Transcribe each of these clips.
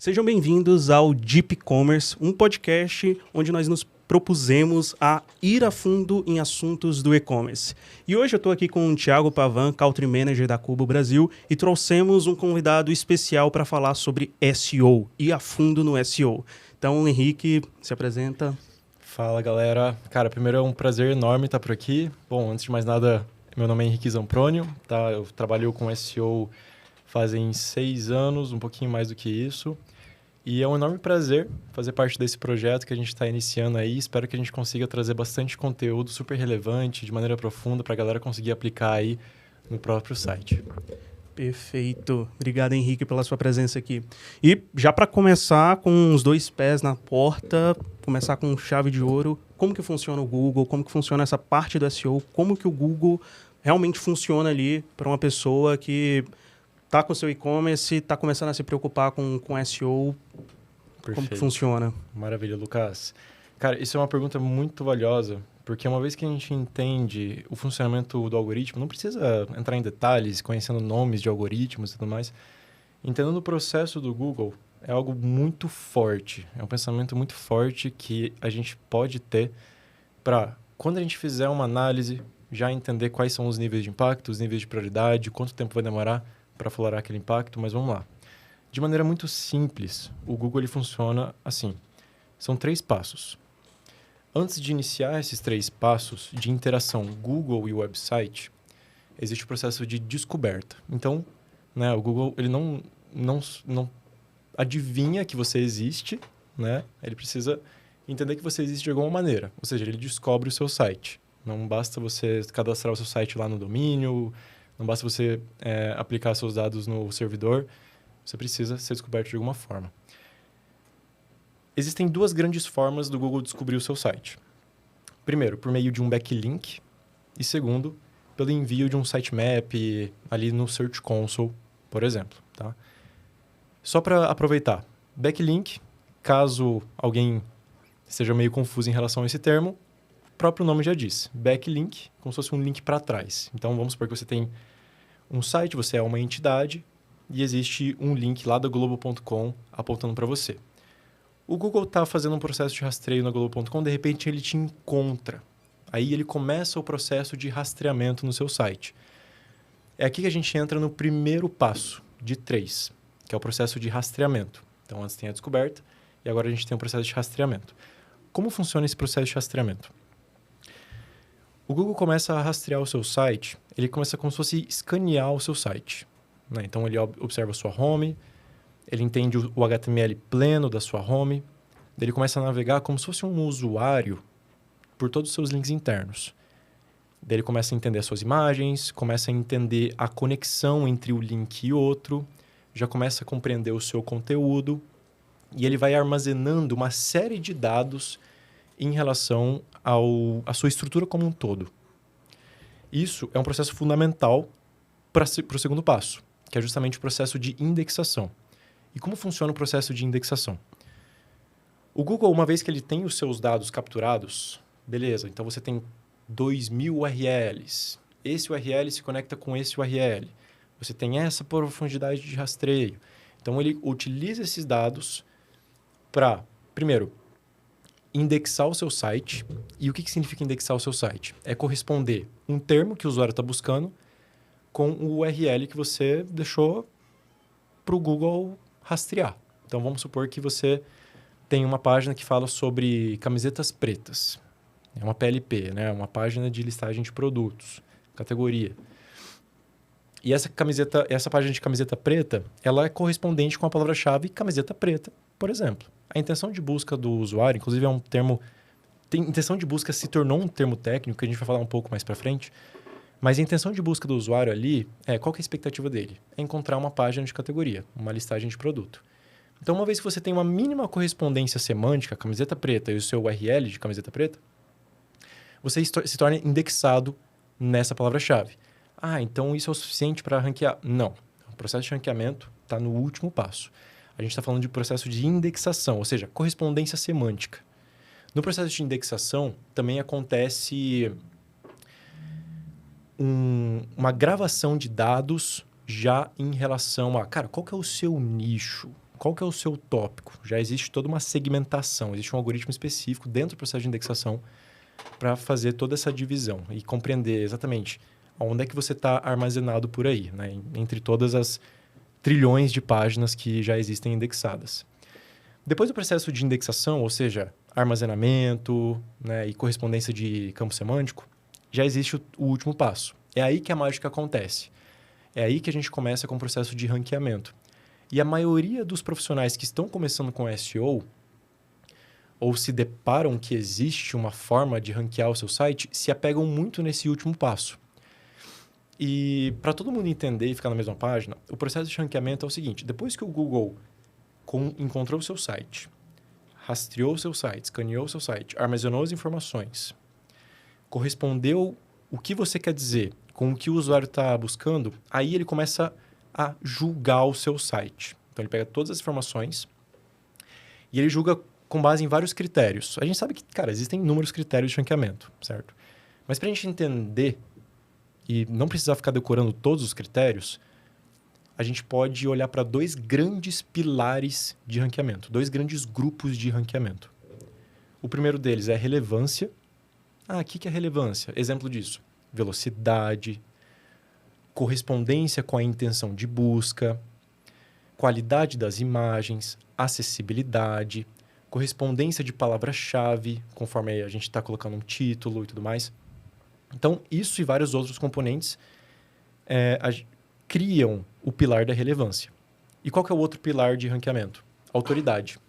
Sejam bem-vindos ao Deep Commerce, um podcast onde nós nos propusemos a ir a fundo em assuntos do e-commerce. E hoje eu estou aqui com o Thiago Pavan, Country Manager da Cubo Brasil, e trouxemos um convidado especial para falar sobre SEO, ir a fundo no SEO. Então, Henrique, se apresenta. Fala, galera. Cara, primeiro é um prazer enorme estar por aqui. Bom, antes de mais nada, meu nome é Henrique Zamprônio, tá? Eu trabalho com SEO fazem 6 anos, um pouquinho mais do que isso. E é um enorme prazer fazer parte desse projeto que a gente está iniciando aí. Espero que a gente consiga trazer bastante conteúdo super relevante, de maneira profunda, para a galera conseguir aplicar aí no próprio site. Perfeito. Obrigado, Henrique, pela sua presença aqui. E já para começar com os 2 pés na porta, começar com chave de ouro, como que funciona o Google, como que funciona essa parte do SEO, como que o Google realmente funciona ali para uma pessoa que está com o seu e-commerce, está começando a se preocupar com SEO. Perfeito. Como que funciona? Maravilha, Lucas. Cara, isso é uma pergunta muito valiosa, porque uma vez que a gente entende o funcionamento do algoritmo, não precisa entrar em detalhes, conhecendo nomes de algoritmos e tudo mais. Entendendo o processo do Google é algo muito forte, é um pensamento muito forte que a gente pode ter para, quando a gente fizer uma análise, já entender quais são os níveis de impacto, os níveis de prioridade, quanto tempo vai demorar para aflorar aquele impacto, mas vamos lá. De maneira muito simples, o Google ele funciona assim. São 3 passos. Antes de iniciar esses 3 passos de interação Google e website, existe o processo de descoberta. Então, né, o Google ele não adivinha que você existe, né? Ele precisa entender que você existe de alguma maneira. Ou seja, ele descobre o seu site. Não basta você cadastrar o seu site lá no domínio, não basta você aplicar seus dados no servidor. Você precisa ser descoberto de alguma forma. Existem 2 grandes formas do Google descobrir o seu site. Primeiro, por meio de um backlink. E segundo, pelo envio de um sitemap ali no Search Console, por exemplo. Tá? Só para aproveitar, backlink, caso alguém esteja meio confuso em relação a esse termo, o próprio nome já diz. Backlink, como se fosse um link para trás. Então, vamos supor que você tem um site, você é uma entidade, e existe um link lá da Globo.com apontando para você. O Google está fazendo um processo de rastreio na Globo.com, de repente ele te encontra. Aí ele começa o processo de rastreamento no seu site. É aqui que a gente entra no primeiro passo de 3, que é o processo de rastreamento. Então, antes tem a descoberta e agora a gente tem o processo de rastreamento. Como funciona esse processo de rastreamento? O Google começa a rastrear o seu site, ele começa como se fosse escanear o seu site. Né? Então, ele observa a sua home, ele entende o HTML pleno da sua home, ele começa a navegar como se fosse um usuário por todos os seus links internos. Daí ele começa a entender as suas imagens, começa a entender a conexão entre o link e outro, já começa a compreender o seu conteúdo e ele vai armazenando uma série de dados em relação à sua estrutura como um todo. Isso é um processo fundamental para o segundo passo, que é justamente o processo de indexação. E como funciona o processo de indexação? O Google, uma vez que ele tem os seus dados capturados, beleza, então você tem 2.000 URLs. Esse URL se conecta com esse URL. Você tem essa profundidade de rastreio. Então, ele utiliza esses dados para, primeiro, indexar o seu site. E o que significa indexar o seu site? É corresponder um termo que o usuário está buscando com o URL que você deixou para o Google rastrear. Então, vamos supor que você tem uma página que fala sobre camisetas pretas. É uma PLP, né? Uma página de listagem de produtos, categoria. E essa página de camiseta preta, ela é correspondente com a palavra-chave camiseta preta, por exemplo. A intenção de busca do usuário, inclusive é um termo... Intenção de busca se tornou um termo técnico, que a gente vai falar um pouco mais para frente. Mas a intenção de busca do usuário ali, qual que é a expectativa dele? É encontrar uma página de categoria, uma listagem de produto. Então, uma vez que você tem uma mínima correspondência semântica, camiseta preta e o seu URL de camiseta preta, você se torna indexado nessa palavra-chave. Ah, então isso é o suficiente para ranquear? Não. O processo de ranqueamento está no último passo. A gente está falando de processo de indexação, ou seja, correspondência semântica. No processo de indexação, também acontece uma gravação de dados já em relação a, cara, qual que é o seu nicho? qual que é o seu tópico. Já existe toda uma segmentação, existe um algoritmo específico dentro do processo de indexação para fazer toda essa divisão e compreender exatamente onde é que você está armazenado por aí, né? Entre todas as trilhões de páginas que já existem indexadas. Depois do processo de indexação, ou seja, armazenamento, né, e correspondência de campo semântico, já existe o último passo. É aí que a mágica acontece. É aí que a gente começa com o processo de ranqueamento. E a maioria dos profissionais que estão começando com SEO ou se deparam que existe uma forma de ranquear o seu site, se apegam muito nesse último passo. E para todo mundo entender e ficar na mesma página, o processo de ranqueamento é o seguinte: depois que o Google encontrou o seu site, rastreou o seu site, escaneou o seu site, armazenou as informações, correspondeu o que você quer dizer com o que o usuário está buscando, aí ele começa a julgar o seu site. Então, ele pega todas as informações e ele julga com base em vários critérios. A gente sabe que, cara, existem inúmeros critérios de ranqueamento, certo? Mas para a gente entender e não precisar ficar decorando todos os critérios, a gente pode olhar para 2 grandes pilares de ranqueamento, 2 grandes grupos de ranqueamento. O primeiro deles é relevância. O que é relevância? Exemplo disso: velocidade, correspondência com a intenção de busca, qualidade das imagens, acessibilidade, correspondência de palavra-chave, conforme a gente está colocando um título e tudo mais. Então, isso e vários outros componentes criam o pilar da relevância. E qual que é o outro pilar de ranqueamento? Autoridade.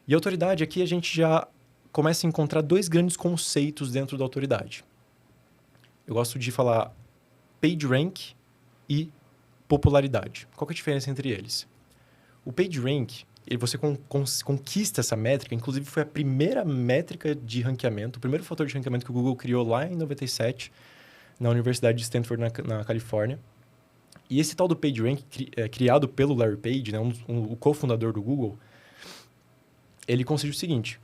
E a autoridade, aqui a gente já começa a encontrar 2 grandes conceitos dentro da autoridade. Eu gosto de falar PageRank e popularidade. Qual que é a diferença entre eles? O PageRank, você conquista essa métrica, inclusive foi a primeira métrica de ranqueamento, o primeiro fator de ranqueamento que o Google criou lá em 97, na Universidade de Stanford, na Califórnia. E esse tal do PageRank, criado pelo Larry Page, né, o cofundador do Google, ele consiste o seguinte: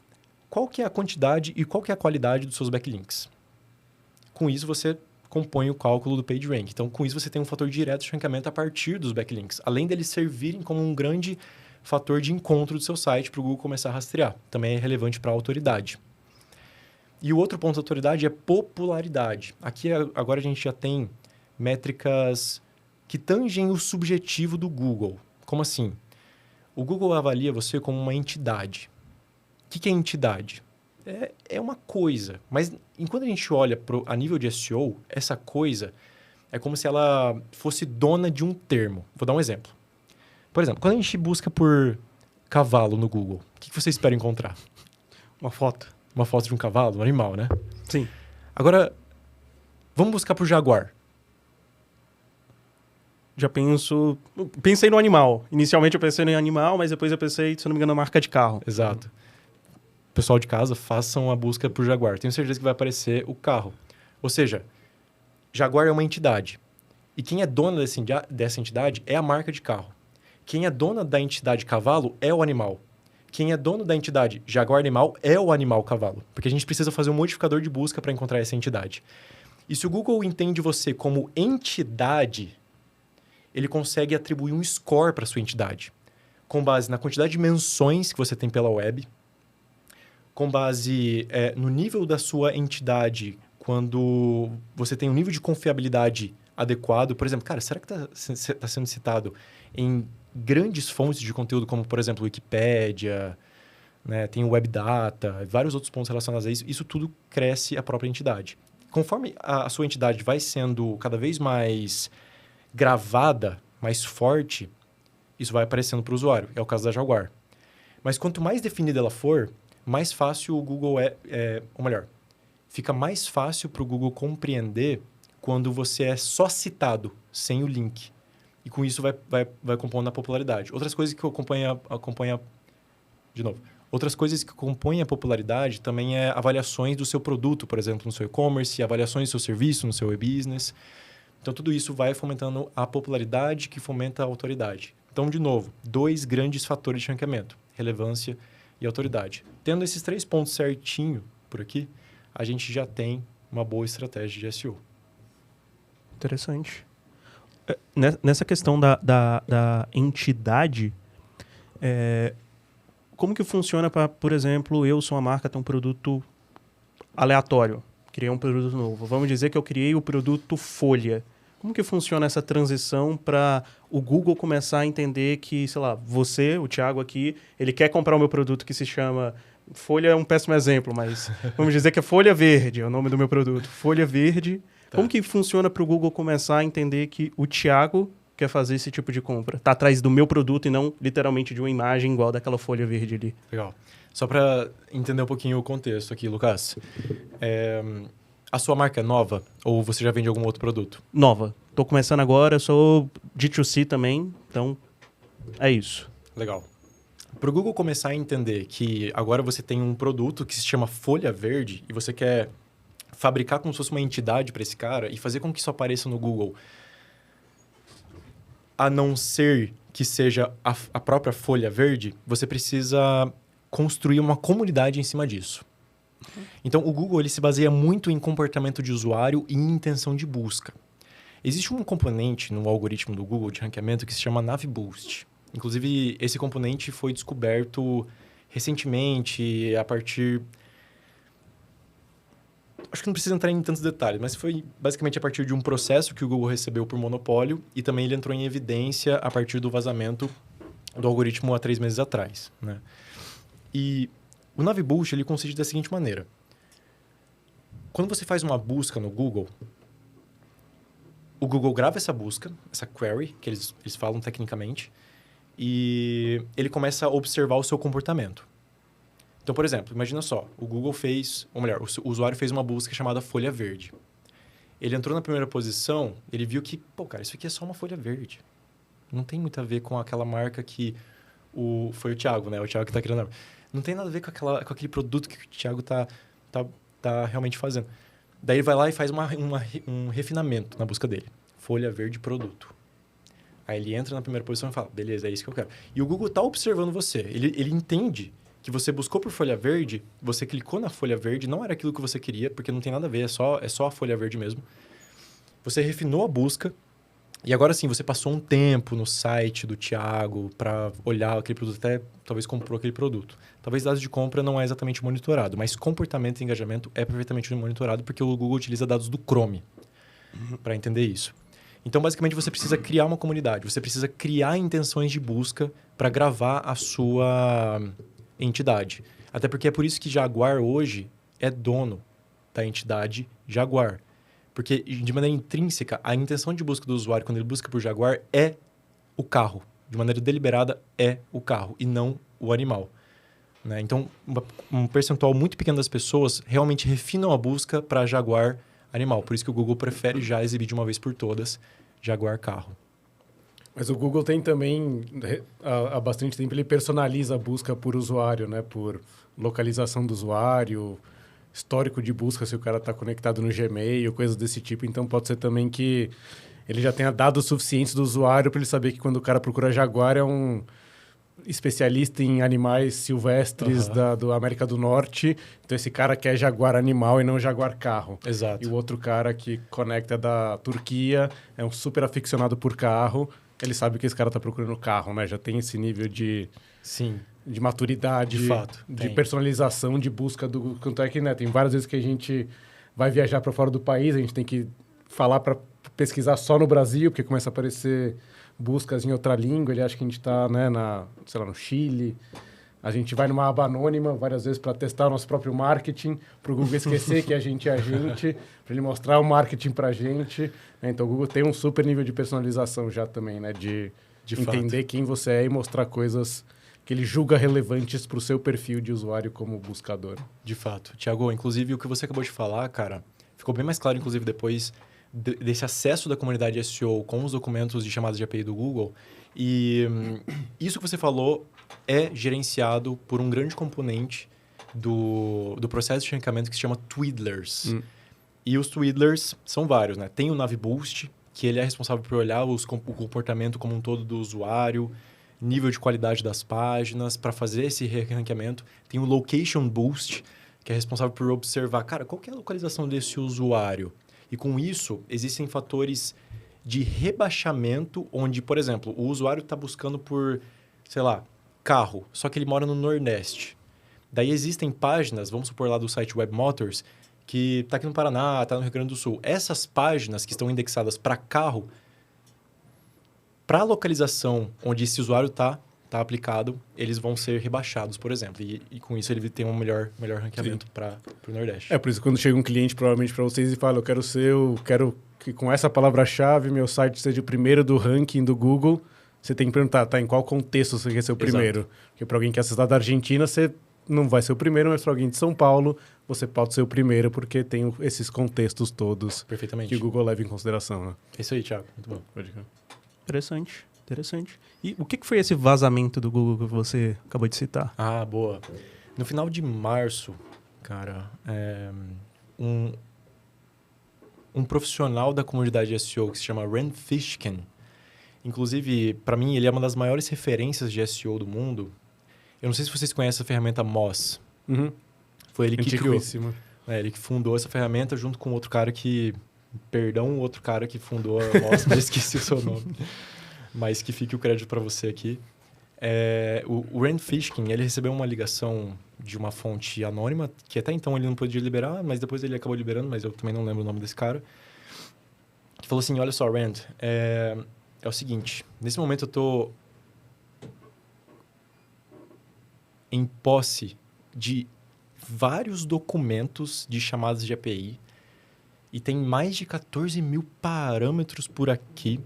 qual que é a quantidade e qual que é a qualidade dos seus backlinks? Com isso, você compõe o cálculo do PageRank. Então, com isso, você tem um fator direto de ranqueamento a partir dos backlinks, além deles servirem como um grande fator de encontro do seu site para o Google começar a rastrear. Também é relevante para a autoridade. E o outro ponto da autoridade é popularidade. Aqui, agora, a gente já tem métricas que tangem o subjetivo do Google. Como assim? O Google avalia você como uma entidade. O que é entidade? É uma coisa. Mas, enquanto a gente olha a nível de SEO, essa coisa é como se ela fosse dona de um termo. Vou dar um exemplo. Por exemplo, quando a gente busca por cavalo no Google, o que você espera encontrar? Uma foto. Uma foto de um cavalo, um animal, né? Sim. Agora, vamos buscar por jaguar. Já pensei no animal. Inicialmente eu pensei no animal, mas depois eu pensei, se não me engano, na marca de carro. Exato. Pessoal de casa, façam a busca por jaguar. Tenho certeza que vai aparecer o carro. Ou seja, jaguar é uma entidade. E quem é dono dessa entidade é a marca de carro. Quem é dona da entidade cavalo é o animal. Quem é dono da entidade jaguar animal é o animal cavalo. Porque a gente precisa fazer um modificador de busca para encontrar essa entidade. E se o Google entende você como entidade, ele consegue atribuir um score para sua entidade, com base na quantidade de menções que você tem pela web, com base no nível da sua entidade, quando você tem um nível de confiabilidade adequado. Por exemplo, cara, será que está sendo citado em grandes fontes de conteúdo, como, por exemplo, Wikipédia, né? Tem o Webdata, vários outros pontos relacionados a isso. Isso tudo cresce a própria entidade. Conforme a sua entidade vai sendo cada vez mais gravada, mais forte, isso vai aparecendo para o usuário. É o caso da Jaguar. Mas quanto mais definida ela for, mais fácil o Google ou melhor, fica mais fácil para o Google compreender quando você é só citado, sem o link. E com isso vai compondo a popularidade. Outras coisas que acompanha de novo. Outras coisas que compõem a popularidade também é avaliações do seu produto, por exemplo, no seu e-commerce, avaliações do seu serviço, no seu e-business. Então, tudo isso vai fomentando a popularidade que fomenta a autoridade. Então, de novo, 2 grandes fatores de ranqueamento: relevância e autoridade. Tendo esses 3 pontos certinho por aqui, a gente já tem uma boa estratégia de SEO. Interessante. Nessa questão da entidade, Como que funciona para, por exemplo, eu sou uma marca, tem um produto aleatório, criei um produto novo. Vamos dizer que eu criei o produto Folha. Como que funciona essa transição para o Google começar a entender que, sei lá, você, o Thiago aqui, ele quer comprar o meu produto que se chama... Folha é um péssimo exemplo, mas vamos dizer que é Folha Verde, é o nome do meu produto. Folha Verde. Tá. Como que funciona para o Google começar a entender que o Thiago quer fazer esse tipo de compra? Tá atrás do meu produto e não literalmente de uma imagem igual daquela folha verde ali. Legal. Só para entender um pouquinho o contexto aqui, Lucas. A sua marca é nova ou você já vende algum outro produto? Nova. Tô começando agora, sou D2C também, então é isso. Legal. Para o Google começar a entender que agora você tem um produto que se chama Folha Verde e você quer fabricar como se fosse uma entidade para esse cara e fazer com que isso apareça no Google, a não ser que seja a própria Folha Verde, você precisa construir uma comunidade em cima disso. Então, o Google ele se baseia muito em comportamento de usuário e em intenção de busca. Existe um componente no algoritmo do Google de ranqueamento que se chama NavBoost. Inclusive, esse componente foi descoberto recentemente a partir... Acho que não precisa entrar em tantos detalhes, mas foi basicamente a partir de um processo que o Google recebeu por monopólio e também ele entrou em evidência a partir do vazamento do algoritmo há 3 meses atrás, né? E o NavBoost ele consiste da seguinte maneira. Quando você faz uma busca no Google, o Google grava essa busca, essa query, que eles falam tecnicamente, e ele começa a observar o seu comportamento. Então, por exemplo, imagina só, o Google fez, ou melhor, o usuário fez uma busca chamada folha verde. Ele entrou na primeira posição, ele viu que, pô, cara, isso aqui é só uma folha verde. Não tem muito a ver com aquela marca que foi o Thiago, né? O Thiago que está criando. Não tem nada a ver com aquele produto que o Thiago tá realmente fazendo. Daí ele vai lá e faz um refinamento na busca dele. Folha verde produto. Aí ele entra na primeira posição e fala, beleza, é isso que eu quero. E o Google está observando você. Ele entende que você buscou por folha verde, você clicou na folha verde, não era aquilo que você queria, porque não tem nada a ver, é só a folha verde mesmo. Você refinou a busca e agora sim, você passou um tempo no site do Thiago para olhar aquele produto, até talvez comprou aquele produto. Talvez dados de compra não é exatamente monitorado, mas comportamento e engajamento é perfeitamente monitorado porque o Google utiliza dados do Chrome para entender isso. Então, basicamente, você precisa criar uma comunidade, você precisa criar intenções de busca para gravar a sua entidade. Até porque é por isso que Jaguar hoje é dono da entidade Jaguar. Porque, de maneira intrínseca, a intenção de busca do usuário, quando ele busca por Jaguar, é o carro. De maneira deliberada, é o carro e não o animal. Né? Então, um percentual muito pequeno das pessoas realmente refinam a busca para Jaguar animal. Por isso que o Google prefere já exibir de uma vez por todas Jaguar carro. Mas o Google tem também, há bastante tempo, ele personaliza a busca por usuário, né? Por localização do usuário, histórico de busca, se o cara está conectado no Gmail, coisas desse tipo. Então, pode ser também que ele já tenha dados suficientes do usuário para ele saber que quando o cara procura Jaguar é um especialista em animais silvestres do América do Norte. Então, esse cara quer Jaguar animal e não Jaguar carro. Exato. E o outro cara que conecta da Turquia é um super aficionado por carro. Ele sabe que esse cara está procurando carro, né? Já tem esse nível de... Sim. De maturidade, de fato, de personalização, de busca do... Quanto é que, né? Tem várias vezes que a gente vai viajar para fora do país, a gente tem que falar para pesquisar só no Brasil, porque começa a aparecer buscas em outra língua. Ele acha que a gente está, né, no Chile. A gente vai numa aba anônima várias vezes para testar o nosso próprio marketing, para o Google esquecer que a gente é a gente, para ele mostrar o marketing para a gente. Então, o Google tem um super nível de personalização já também, né? De entender fato quem você é e mostrar coisas que ele julga relevantes para o seu perfil de usuário como buscador. De fato. Thiago, inclusive, o que você acabou de falar, cara, ficou bem mais claro, inclusive, depois desse acesso da comunidade SEO com os documentos de chamadas de API do Google. E isso que você falou é gerenciado por um grande componente do processo de ranqueamento que se chama Twiddlers. E os Twiddlers são vários, né? Tem o NavBoost, que ele é responsável por olhar o comportamento como um todo do usuário, nível de qualidade das páginas, para fazer esse ranqueamento. Tem o Location Boost, que é responsável por observar, cara, qual que é a localização desse usuário? E com isso, existem fatores de rebaixamento, onde, por exemplo, o usuário está buscando por, sei lá, carro, só que ele mora no Nordeste. Daí existem páginas, vamos supor lá do site Web Motors, que está aqui no Paraná, está no Rio Grande do Sul. Essas páginas que estão indexadas para carro, para a localização onde esse usuário está aplicado, eles vão ser rebaixados, por exemplo. E com isso ele tem um melhor ranqueamento para o Nordeste. É por isso que quando chega um cliente, provavelmente para vocês, e fala, eu quero que com essa palavra-chave meu site seja o primeiro do ranking do Google, você tem que perguntar, tá, em qual contexto você quer ser o primeiro? Exato. Porque para alguém que é acessar da Argentina, você não vai ser o primeiro, mas para alguém de São Paulo, você pode ser o primeiro, porque tem esses contextos todos Perfeitamente. que o Google leva em consideração. Né? É isso aí, Thiago. Muito bom. Interessante, interessante. E o que foi esse vazamento do Google que você acabou de citar? Ah, boa. No final de março, cara, um profissional da comunidade SEO que se chama Rand Fishkin, inclusive, para mim, ele é uma das maiores referências de SEO do mundo. Eu não sei se vocês conhecem a ferramenta Moz. Uhum. Foi ele que criou. Ele que fundou essa ferramenta junto com outro cara que... Perdão, outro cara que fundou a Moz, mas esqueci o seu nome. Mas que fique o crédito para você aqui. O Rand Fishkin, ele recebeu uma ligação de uma fonte anônima, que até então ele não podia liberar, mas depois ele acabou liberando, mas eu também não lembro o nome desse cara. Que falou assim, olha só, Rand, é o seguinte, nesse momento eu tô em posse de vários documentos de chamadas de API e tem mais de 14 mil parâmetros por aqui.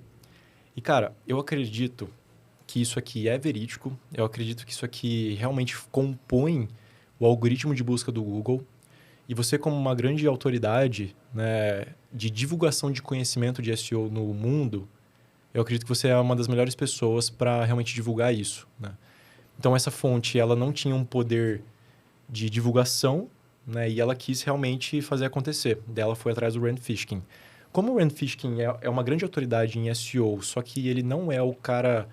E, cara, eu acredito que isso aqui é verídico, eu acredito que isso aqui realmente compõe o algoritmo de busca do Google. E você, como uma grande autoridade, né, de divulgação de conhecimento de SEO no mundo, eu acredito que você é uma das melhores pessoas para realmente divulgar isso, né? Então, essa fonte, ela não tinha um poder de divulgação, né, e ela quis realmente fazer acontecer. Daí ela foi atrás do Rand Fishkin. Como o Rand Fishkin é uma grande autoridade em SEO, só que ele não é o cara...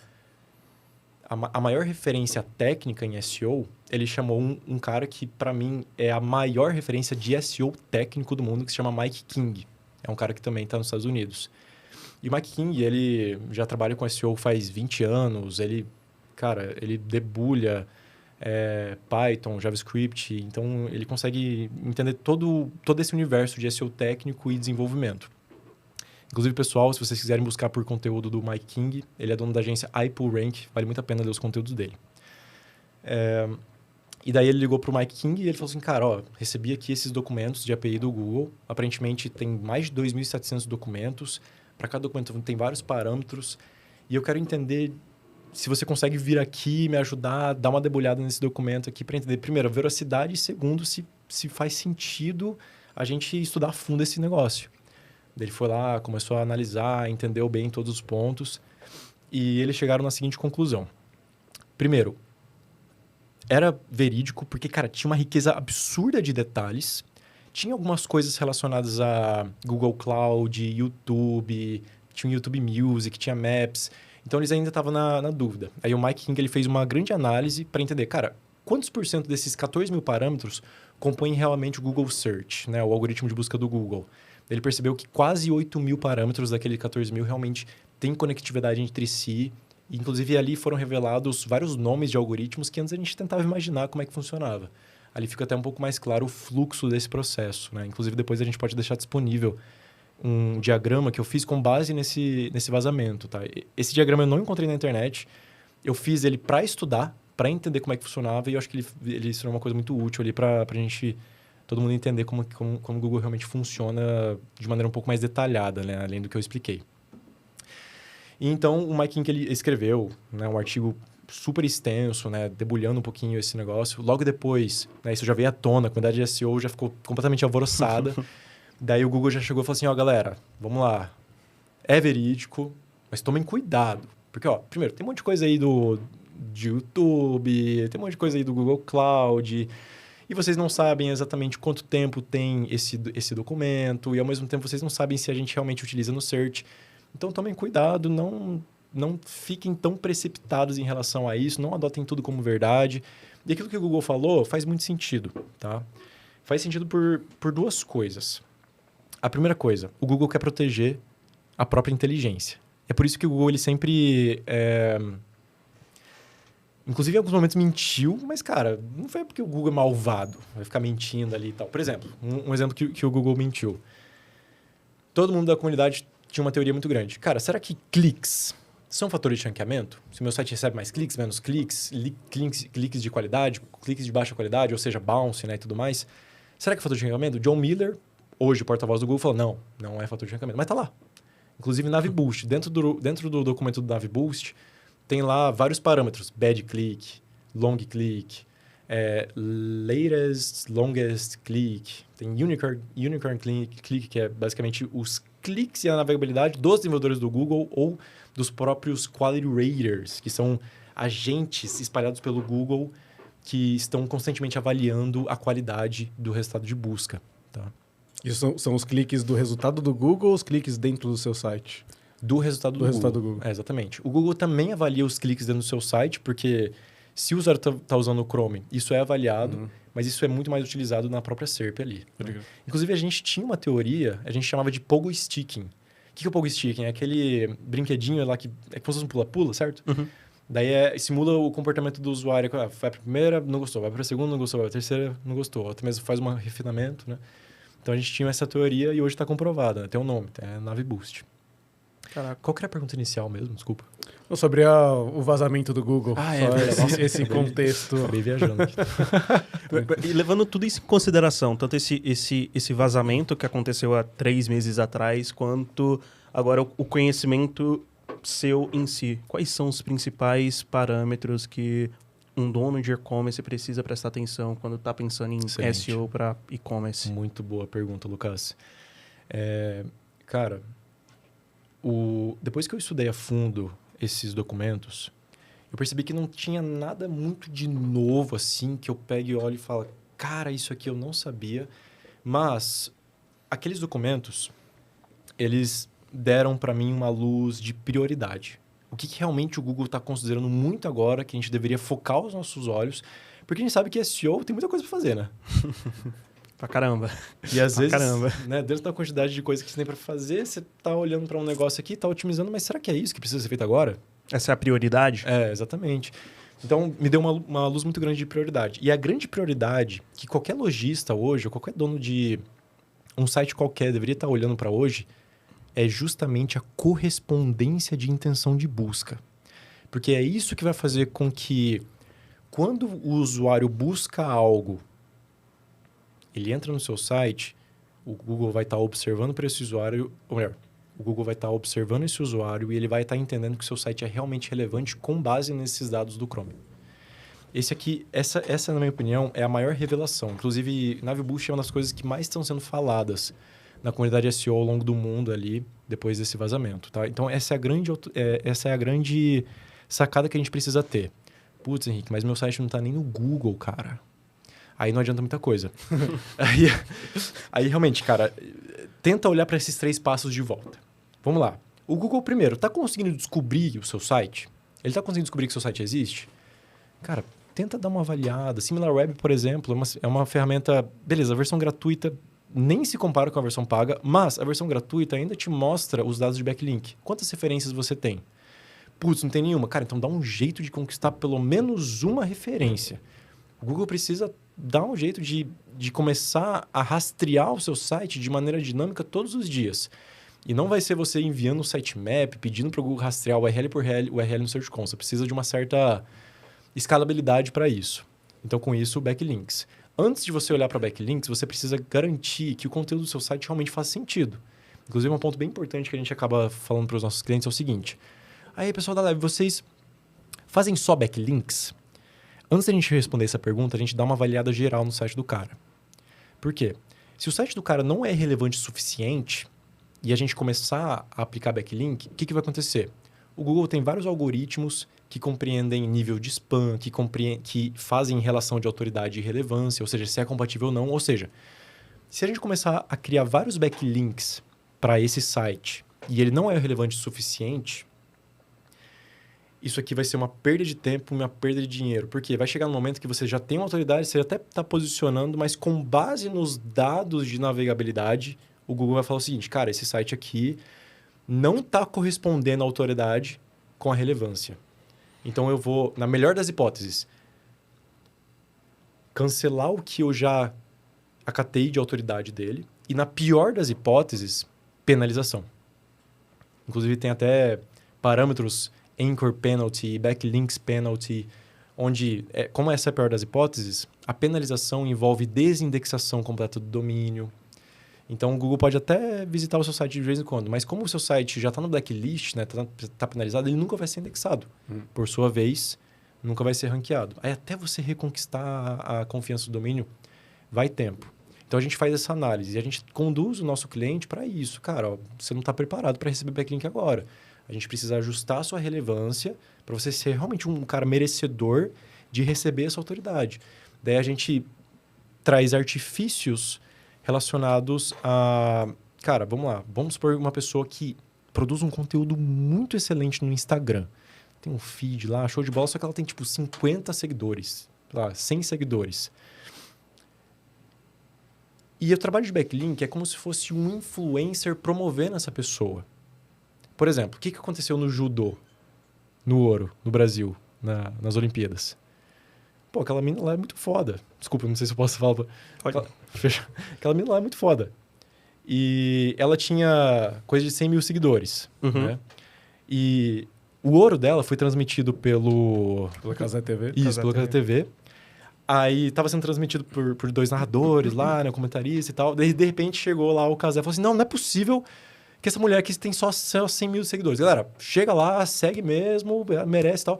A maior referência técnica em SEO, ele chamou um cara que, para mim, é a maior referência de SEO técnico do mundo, que se chama Mike King. É um cara que também está nos Estados Unidos. E o Mike King, ele já trabalha com SEO faz 20 anos. Ele debulha Python, JavaScript. Então, ele consegue entender todo esse universo de SEO técnico e desenvolvimento. Inclusive, pessoal, se vocês quiserem buscar por conteúdo do Mike King, ele é dono da agência iPullRank, vale muito a pena ler os conteúdos dele. E daí ele ligou para o Mike King e ele falou assim, cara, recebi aqui esses documentos de API do Google, aparentemente tem mais de 2.700 documentos, para cada documento tem vários parâmetros, e eu quero entender se você consegue vir aqui, me ajudar, dar uma debulhada nesse documento aqui para entender, primeiro, a veracidade, e segundo, se faz sentido a gente estudar a fundo esse negócio. Ele foi lá, começou a analisar, entendeu bem todos os pontos e eles chegaram na seguinte conclusão. Primeiro, era verídico porque, cara, tinha uma riqueza absurda de detalhes. Tinha algumas coisas relacionadas a Google Cloud, YouTube, tinha o YouTube Music, tinha Maps. Então, eles ainda estavam na dúvida. Aí o Mike King ele fez uma grande análise para entender, cara, quantos por cento desses 14 mil parâmetros compõem realmente o Google Search, né, o algoritmo de busca do Google. Ele percebeu que quase 8 mil parâmetros daquele 14 mil realmente têm conectividade entre si. E, inclusive, ali foram revelados vários nomes de algoritmos que antes a gente tentava imaginar como é que funcionava. Ali fica até um pouco mais claro o fluxo desse processo, né? Inclusive, depois a gente pode deixar disponível um diagrama que eu fiz com base nesse vazamento, tá? Esse diagrama eu não encontrei na internet. Eu fiz ele para estudar, para entender como é que funcionava. E eu acho que ele será uma coisa muito útil ali para a gente... todo mundo entender como o Google realmente funciona de maneira um pouco mais detalhada, né? Além do que eu expliquei. E então, o Mike King ele escreveu, né, um artigo super extenso, né, debulhando um pouquinho esse negócio. Logo depois, né, isso já veio à tona, a comunidade de SEO já ficou completamente alvoroçada. Daí o Google já chegou e falou assim, galera, vamos lá. É verídico, mas tomem cuidado. Porque, primeiro, tem um monte de coisa aí de YouTube, tem um monte de coisa aí do Google Cloud... E vocês não sabem exatamente quanto tempo tem esse documento. E, ao mesmo tempo, vocês não sabem se a gente realmente utiliza no search. Então, tomem cuidado. Não fiquem tão precipitados em relação a isso. Não adotem tudo como verdade. E aquilo que o Google falou faz muito sentido, tá? Faz sentido por duas coisas. A primeira coisa, o Google quer proteger a própria inteligência. É por isso que o Google ele sempre... Inclusive, em alguns momentos mentiu, mas, cara, não foi porque o Google é malvado, vai ficar mentindo ali e tal. Por exemplo, um exemplo que o Google mentiu. Todo mundo da comunidade tinha uma teoria muito grande. Cara, será que cliques são fatores de ranqueamento? Se o meu site recebe mais cliques, menos cliques, cliques de qualidade, cliques de baixa qualidade, ou seja, bounce, né, e tudo mais. Será que é fator de ranqueamento? John Miller, hoje o porta-voz do Google, falou, não é fator de ranqueamento. Mas tá lá. Inclusive, Naviboost. Dentro do documento do Naviboost, tem lá vários parâmetros. Bad click, long click, latest, longest click. Tem unicorn click, que é basicamente os cliques e a navegabilidade dos desenvolvedores do Google ou dos próprios quality raters, que são agentes espalhados pelo Google que estão constantemente avaliando a qualidade do resultado de busca. Tá? Isso são os cliques do resultado do Google ou os cliques dentro do seu site? Do resultado do Google. Exatamente. O Google também avalia os cliques dentro do seu site, porque se o usuário está usando o Chrome, isso é avaliado, mas isso é muito mais utilizado na própria SERP ali. Né? Inclusive, a gente tinha uma teoria, a gente chamava de Pogo Sticking. O que é o Pogo Sticking? É aquele brinquedinho lá que é como se fosse um pula-pula, certo? Daí simula o comportamento do usuário. Vai para a primeira, não gostou. Vai para a segunda, não gostou. Vai para a terceira, não gostou. Até mesmo faz um refinamento, né? Então, a gente tinha essa teoria e hoje está comprovada. Né? Tem um nome, é Naviboost. Caraca. Qual que era a pergunta inicial mesmo? Desculpa. Sobre o vazamento do Google. Esse contexto. Acabei viajando aqui. E levando tudo isso em consideração, tanto esse vazamento que aconteceu há 3 meses atrás, quanto agora o conhecimento seu em si. Quais são os principais parâmetros que um dono de e-commerce precisa prestar atenção quando está pensando em SEO para e-commerce? Muito boa pergunta, Lucas. Cara, depois que eu estudei a fundo esses documentos, eu percebi que não tinha nada muito de novo, assim, que eu pegue e olho e falo, cara, isso aqui eu não sabia. Mas aqueles documentos, eles deram para mim uma luz de prioridade. O que realmente o Google está considerando muito agora, que a gente deveria focar os nossos olhos, porque a gente sabe que SEO tem muita coisa para fazer, né? Pra caramba. E às vezes, né, dentro da quantidade de coisas que você tem para fazer, você tá olhando para um negócio aqui, tá otimizando, mas será que é isso que precisa ser feito agora? Essa é a prioridade? Exatamente. Então, me deu uma luz muito grande de prioridade. E a grande prioridade que qualquer lojista hoje, ou qualquer dono de um site qualquer deveria estar olhando para hoje, é justamente a correspondência de intenção de busca. Porque é isso que vai fazer com que, quando o usuário busca algo, ele entra no seu site, o Google vai estar observando para esse usuário, ou melhor, o Google vai estar observando esse usuário e ele vai estar entendendo que o seu site é realmente relevante com base nesses dados do Chrome. Essa, na minha opinião, é a maior revelação. Inclusive, Naviboost é uma das coisas que mais estão sendo faladas na comunidade SEO ao longo do mundo ali, depois desse vazamento. Tá? Então, essa é a grande sacada que a gente precisa ter. Putz, Henrique, mas meu site não está nem no Google, cara. Aí não adianta muita coisa. aí, realmente, cara, tenta olhar para esses 3 passos de volta. Vamos lá. O Google, primeiro, está conseguindo descobrir o seu site? Ele está conseguindo descobrir que o seu site existe? Cara, tenta dar uma avaliada. SimilarWeb, por exemplo, é uma ferramenta... Beleza, a versão gratuita nem se compara com a versão paga, mas a versão gratuita ainda te mostra os dados de backlink. Quantas referências você tem? Putz, não tem nenhuma. Cara, então dá um jeito de conquistar pelo menos uma referência. O Google precisa dar um jeito de começar a rastrear o seu site de maneira dinâmica todos os dias. E não vai ser você enviando o sitemap, pedindo para o Google rastrear URL por URL no Search Console. Você precisa de uma certa escalabilidade para isso. Então, com isso, backlinks. Antes de você olhar para backlinks, você precisa garantir que o conteúdo do seu site realmente faz sentido. Inclusive, um ponto bem importante que a gente acaba falando para os nossos clientes é o seguinte. Aí, pessoal da Live, vocês fazem só backlinks? Antes da gente responder essa pergunta, a gente dá uma avaliada geral no site do cara. Por quê? Se o site do cara não é relevante o suficiente e a gente começar a aplicar backlink, o que vai acontecer? O Google tem vários algoritmos que compreendem nível de spam, que fazem relação de autoridade e relevância, ou seja, se é compatível ou não. Ou seja, se a gente começar a criar vários backlinks para esse site e ele não é relevante o suficiente, isso aqui vai ser uma perda de tempo e uma perda de dinheiro. Porque vai chegar no momento que você já tem uma autoridade, você até está posicionando, mas com base nos dados de navegabilidade, o Google vai falar o seguinte, cara, esse site aqui não está correspondendo à autoridade com a relevância. Então eu vou, na melhor das hipóteses, cancelar o que eu já acatei de autoridade dele. E na pior das hipóteses, penalização. Inclusive tem até parâmetros Anchor Penalty e Backlinks Penalty, onde, como essa é a pior das hipóteses, a penalização envolve desindexação completa do domínio. Então, o Google pode até visitar o seu site de vez em quando, mas como o seu site já está no blacklist, né, tá penalizado, ele nunca vai ser indexado. Por sua vez, nunca vai ser ranqueado. Aí, até você reconquistar a confiança do domínio, vai tempo. Então, a gente faz essa análise e a gente conduz o nosso cliente para isso. Cara, ó, você não está preparado para receber backlink agora. A gente precisa ajustar a sua relevância para você ser realmente um cara merecedor de receber essa autoridade. Daí, a gente traz artifícios relacionados a... Cara, vamos lá. Vamos supor uma pessoa que produz um conteúdo muito excelente no Instagram. Tem um feed lá, show de bola, só que ela tem, tipo, 50 seguidores. Lá, 100 seguidores. E o trabalho de backlink é como se fosse um influencer promovendo essa pessoa. Por exemplo, o que aconteceu no judô, no ouro, no Brasil, nas Olimpíadas? Pô, aquela mina lá é muito foda. Desculpa, não sei se eu posso falar. Aquela mina lá é muito foda. E ela tinha coisa de 100 mil seguidores. Né? E o ouro dela foi transmitido pela Cazé TV. Isso, pela Cazé TV. Aí tava sendo transmitido por dois narradores lá, né, comentarista e tal. Daí, de repente, chegou lá o Cazé e falou assim, não é possível que essa mulher aqui tem só 100 mil seguidores. Galera, chega lá, segue mesmo, merece e tal.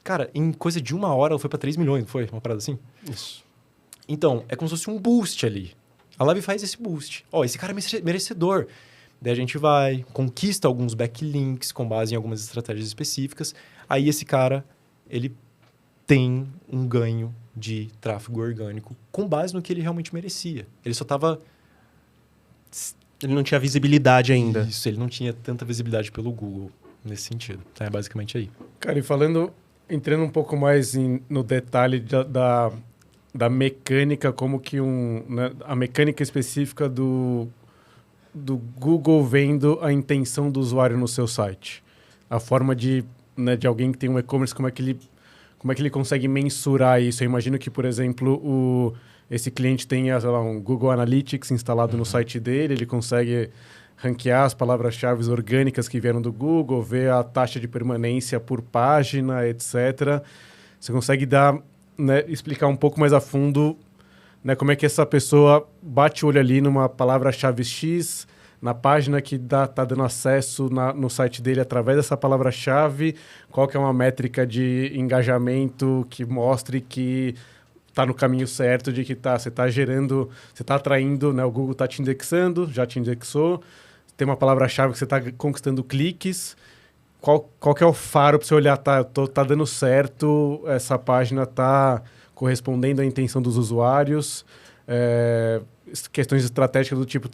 Cara, em coisa de 1 hora ela foi pra 3 milhões, não foi? Uma parada assim? Isso. Então, é como se fosse um boost ali. A Live faz esse boost. Ó, esse cara é merecedor. Daí a gente vai, conquista alguns backlinks com base em algumas estratégias específicas. Aí esse cara, ele tem um ganho de tráfego orgânico com base no que ele realmente merecia. Ele só tava... Ele não tinha visibilidade ainda. Isso, ele não tinha tanta visibilidade pelo Google nesse sentido. Então, é basicamente aí. Cara, e entrando um pouco mais no detalhe da mecânica, como que né, a mecânica específica do Google vendo a intenção do usuário no seu site. A forma de alguém que tem um e-commerce, como é que ele consegue mensurar isso? Eu imagino que, por exemplo, esse cliente tenha, sei lá, um Google Analytics instalado no site dele, ele consegue ranquear as palavras-chave orgânicas que vieram do Google, ver a taxa de permanência por página, etc. Você consegue explicar um pouco mais a fundo, né, como é que essa pessoa bate o olho ali numa palavra-chave X, na página que tá dando acesso no site dele através dessa palavra-chave, qual que é uma métrica de engajamento que mostre que está no caminho certo, de que você está gerando, você está atraindo, né, o Google está te indexando, já te indexou, tem uma palavra-chave que você está conquistando cliques, qual que é o faro para você olhar, tá dando certo, essa página está correspondendo à intenção dos usuários, questões estratégicas do tipo,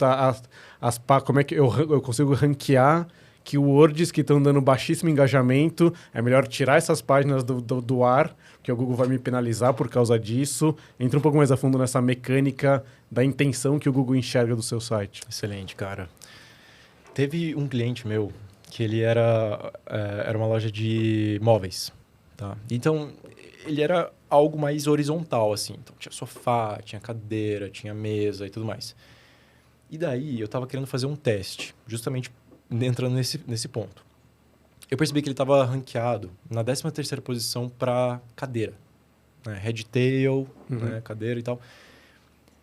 como é que eu consigo ranquear keywords que estão dando baixíssimo engajamento, é melhor tirar essas páginas do ar, porque o Google vai me penalizar por causa disso. Entra um pouco mais a fundo nessa mecânica da intenção que o Google enxerga do seu site. Excelente, cara. Teve um cliente meu que ele era uma loja de móveis, tá? Então, ele era algo mais horizontal, assim. Então, tinha sofá, tinha cadeira, tinha mesa e tudo mais. E daí, eu estava querendo fazer um teste, justamente entrando nesse ponto. Eu percebi que ele estava ranqueado na 13ª posição para cadeira. Né? Headtail, né? Cadeira e tal.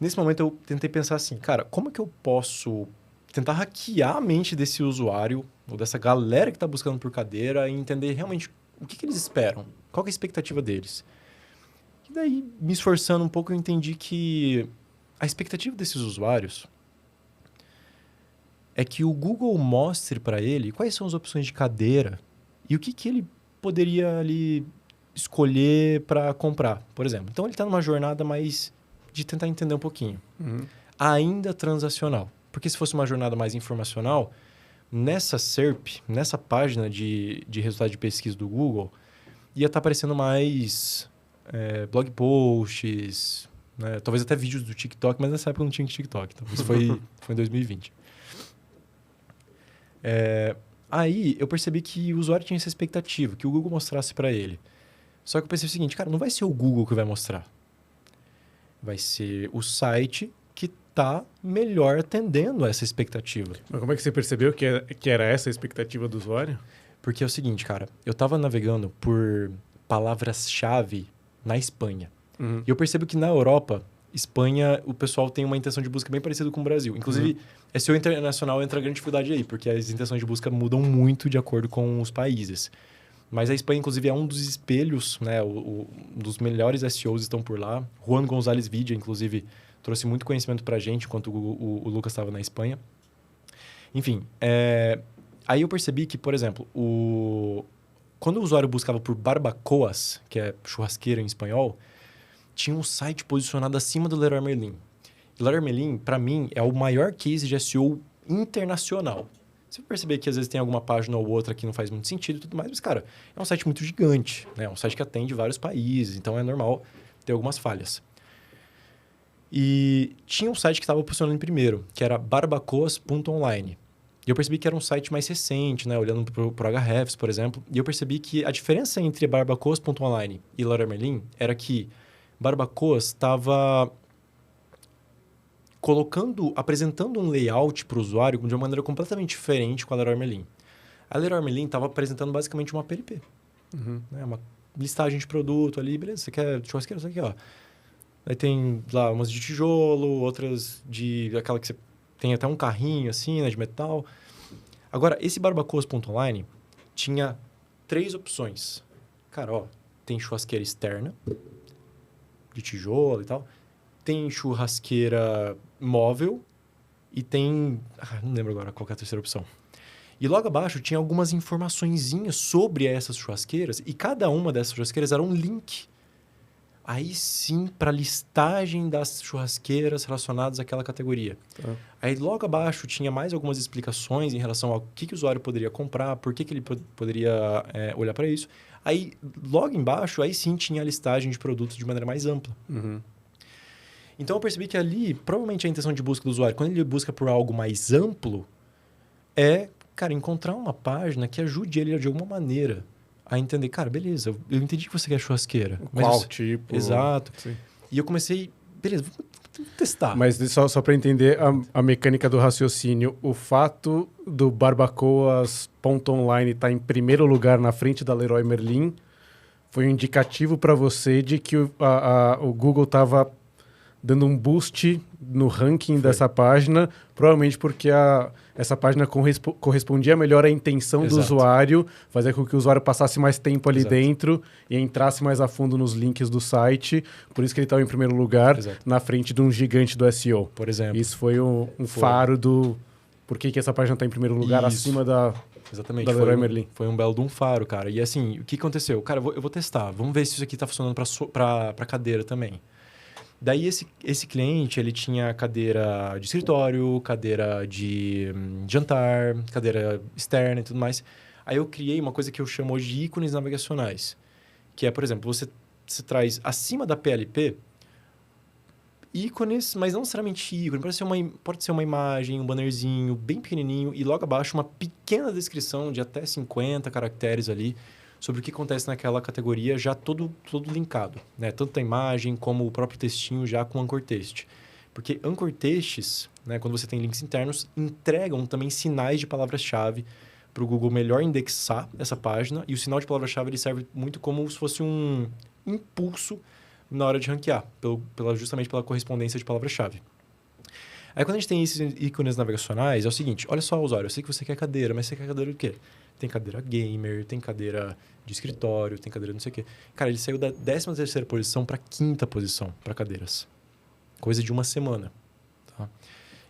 Nesse momento, eu tentei pensar assim, cara, como é que eu posso tentar hackear a mente desse usuário, ou dessa galera que está buscando por cadeira, e entender realmente o que eles esperam, qual que é a expectativa deles. E daí, me esforçando um pouco, eu entendi que a expectativa desses usuários é que o Google mostre para ele quais são as opções de cadeira e o que ele poderia ali escolher para comprar, por exemplo. Então, ele está numa jornada mais de tentar entender um pouquinho. Ainda transacional. Porque se fosse uma jornada mais informacional, nessa SERP, nessa página de resultado de pesquisa do Google, ia estar aparecendo mais blog posts, né? Talvez até vídeos do TikTok, mas nessa época não tinha TikTok. Então isso foi em 2020. Aí eu percebi que o usuário tinha essa expectativa, que o Google mostrasse para ele. Só que eu pensei o seguinte, cara, não vai ser o Google que vai mostrar. Vai ser o site que está melhor atendendo a essa expectativa. Mas como é que você percebeu que era essa a expectativa do usuário? Porque é o seguinte, cara, eu estava navegando por palavras-chave na Espanha. Uhum. E eu percebo que na Europa, Espanha, o pessoal tem uma intenção de busca bem parecida com o Brasil. Inclusive, SEO internacional entra grande dificuldade aí, porque as intenções de busca mudam muito de acordo com os países. Mas a Espanha, inclusive, é um dos espelhos, né? Um dos melhores SEOs estão por lá. Juan González Vidia, inclusive, trouxe muito conhecimento pra gente enquanto o Lucas estava na Espanha. Enfim, aí eu percebi que, por exemplo, quando o usuário buscava por barbacoas, que é churrasqueira em espanhol, tinha um site posicionado acima do Leroy Merlin. E Leroy Merlin, para mim, é o maior case de SEO internacional. Você vai perceber que às vezes tem alguma página ou outra que não faz muito sentido e tudo mais, mas, cara, é um site muito gigante, né? É um site que atende vários países, então é normal ter algumas falhas. E tinha um site que estava posicionando em primeiro, que era barbacoas.online. E eu percebi que era um site mais recente, né? Olhando para o Ahrefs, por exemplo. E eu percebi que a diferença entre barbacoas.online e Leroy Merlin era que Barbacoas estava apresentando um layout para o usuário de uma maneira completamente diferente com a Leroy Merlin. A Leroy Merlin estava apresentando basicamente uma PLP. Né? Uma listagem de produto ali, beleza, você quer churrasqueira? Isso aqui, ó. Aí tem lá umas de tijolo, outras de aquela que você tem até um carrinho assim, né, de metal. Agora, esse barbacoas.online tinha 3 opções. Cara, ó, tem churrasqueira externa, de tijolo e tal. Tem churrasqueira móvel e tem... não lembro agora qual que é a terceira opção. E logo abaixo tinha algumas informaçõezinhas sobre essas churrasqueiras e cada uma dessas churrasqueiras era um link. Aí sim, para listagem das churrasqueiras relacionadas àquela categoria. Tá. Aí logo abaixo tinha mais algumas explicações em relação ao que o usuário poderia comprar, por que ele poderia olhar para isso. Aí logo embaixo, aí sim tinha a listagem de produtos de maneira mais ampla. Então eu percebi que ali, provavelmente a intenção de busca do usuário, quando ele busca por algo mais amplo, é, cara, encontrar uma página que ajude ele de alguma maneira a entender, cara, beleza, eu entendi que você quer churrasqueira. Qual tipo? Exato. Sim. E eu comecei, beleza, vamos testar. Mas só para entender a mecânica do raciocínio, o fato do barbacoas.online estar em primeiro lugar na frente da Leroy Merlin foi um indicativo para você de que o Google estava dando um boost no ranking dessa página, provavelmente porque essa página correspondia melhor à intenção do usuário, fazer com que o usuário passasse mais tempo ali dentro e entrasse mais a fundo nos links do site. Por isso que ele estava em primeiro lugar, na frente de um gigante do SEO. Por exemplo. Isso foi um faro do... Por que essa página está em primeiro lugar acima da Leroy Merlin. Foi um belo de um faro, cara. E assim, o que aconteceu? Cara, eu vou testar. Vamos ver se isso aqui está funcionando para cadeira também. Daí esse cliente, ele tinha cadeira de escritório, cadeira de jantar, cadeira externa e tudo mais. Aí eu criei uma coisa que eu chamo hoje de ícones navegacionais. Que é, por exemplo, você traz acima da PLP ícones, mas não necessariamente ícone. Pode ser uma imagem, um bannerzinho bem pequenininho e logo abaixo uma pequena descrição de até 50 caracteres ali sobre o que acontece naquela categoria, já todo linkado, né? Tanto a imagem como o próprio textinho já com anchor text. Porque anchor texts, né, quando você tem links internos, entregam também sinais de palavra-chave para o Google melhor indexar essa página. E o sinal de palavra-chave ele serve muito como se fosse um impulso na hora de ranquear, justamente pela correspondência de palavra-chave. Aí quando a gente tem esses ícones navegacionais, é o seguinte, olha só, usuário, eu sei que você quer cadeira, mas você quer cadeira do quê? Tem cadeira gamer, tem cadeira de escritório, tem cadeira não sei o quê. Cara, ele saiu da 13ª posição para a 5ª posição para cadeiras. Coisa de uma semana. Tá?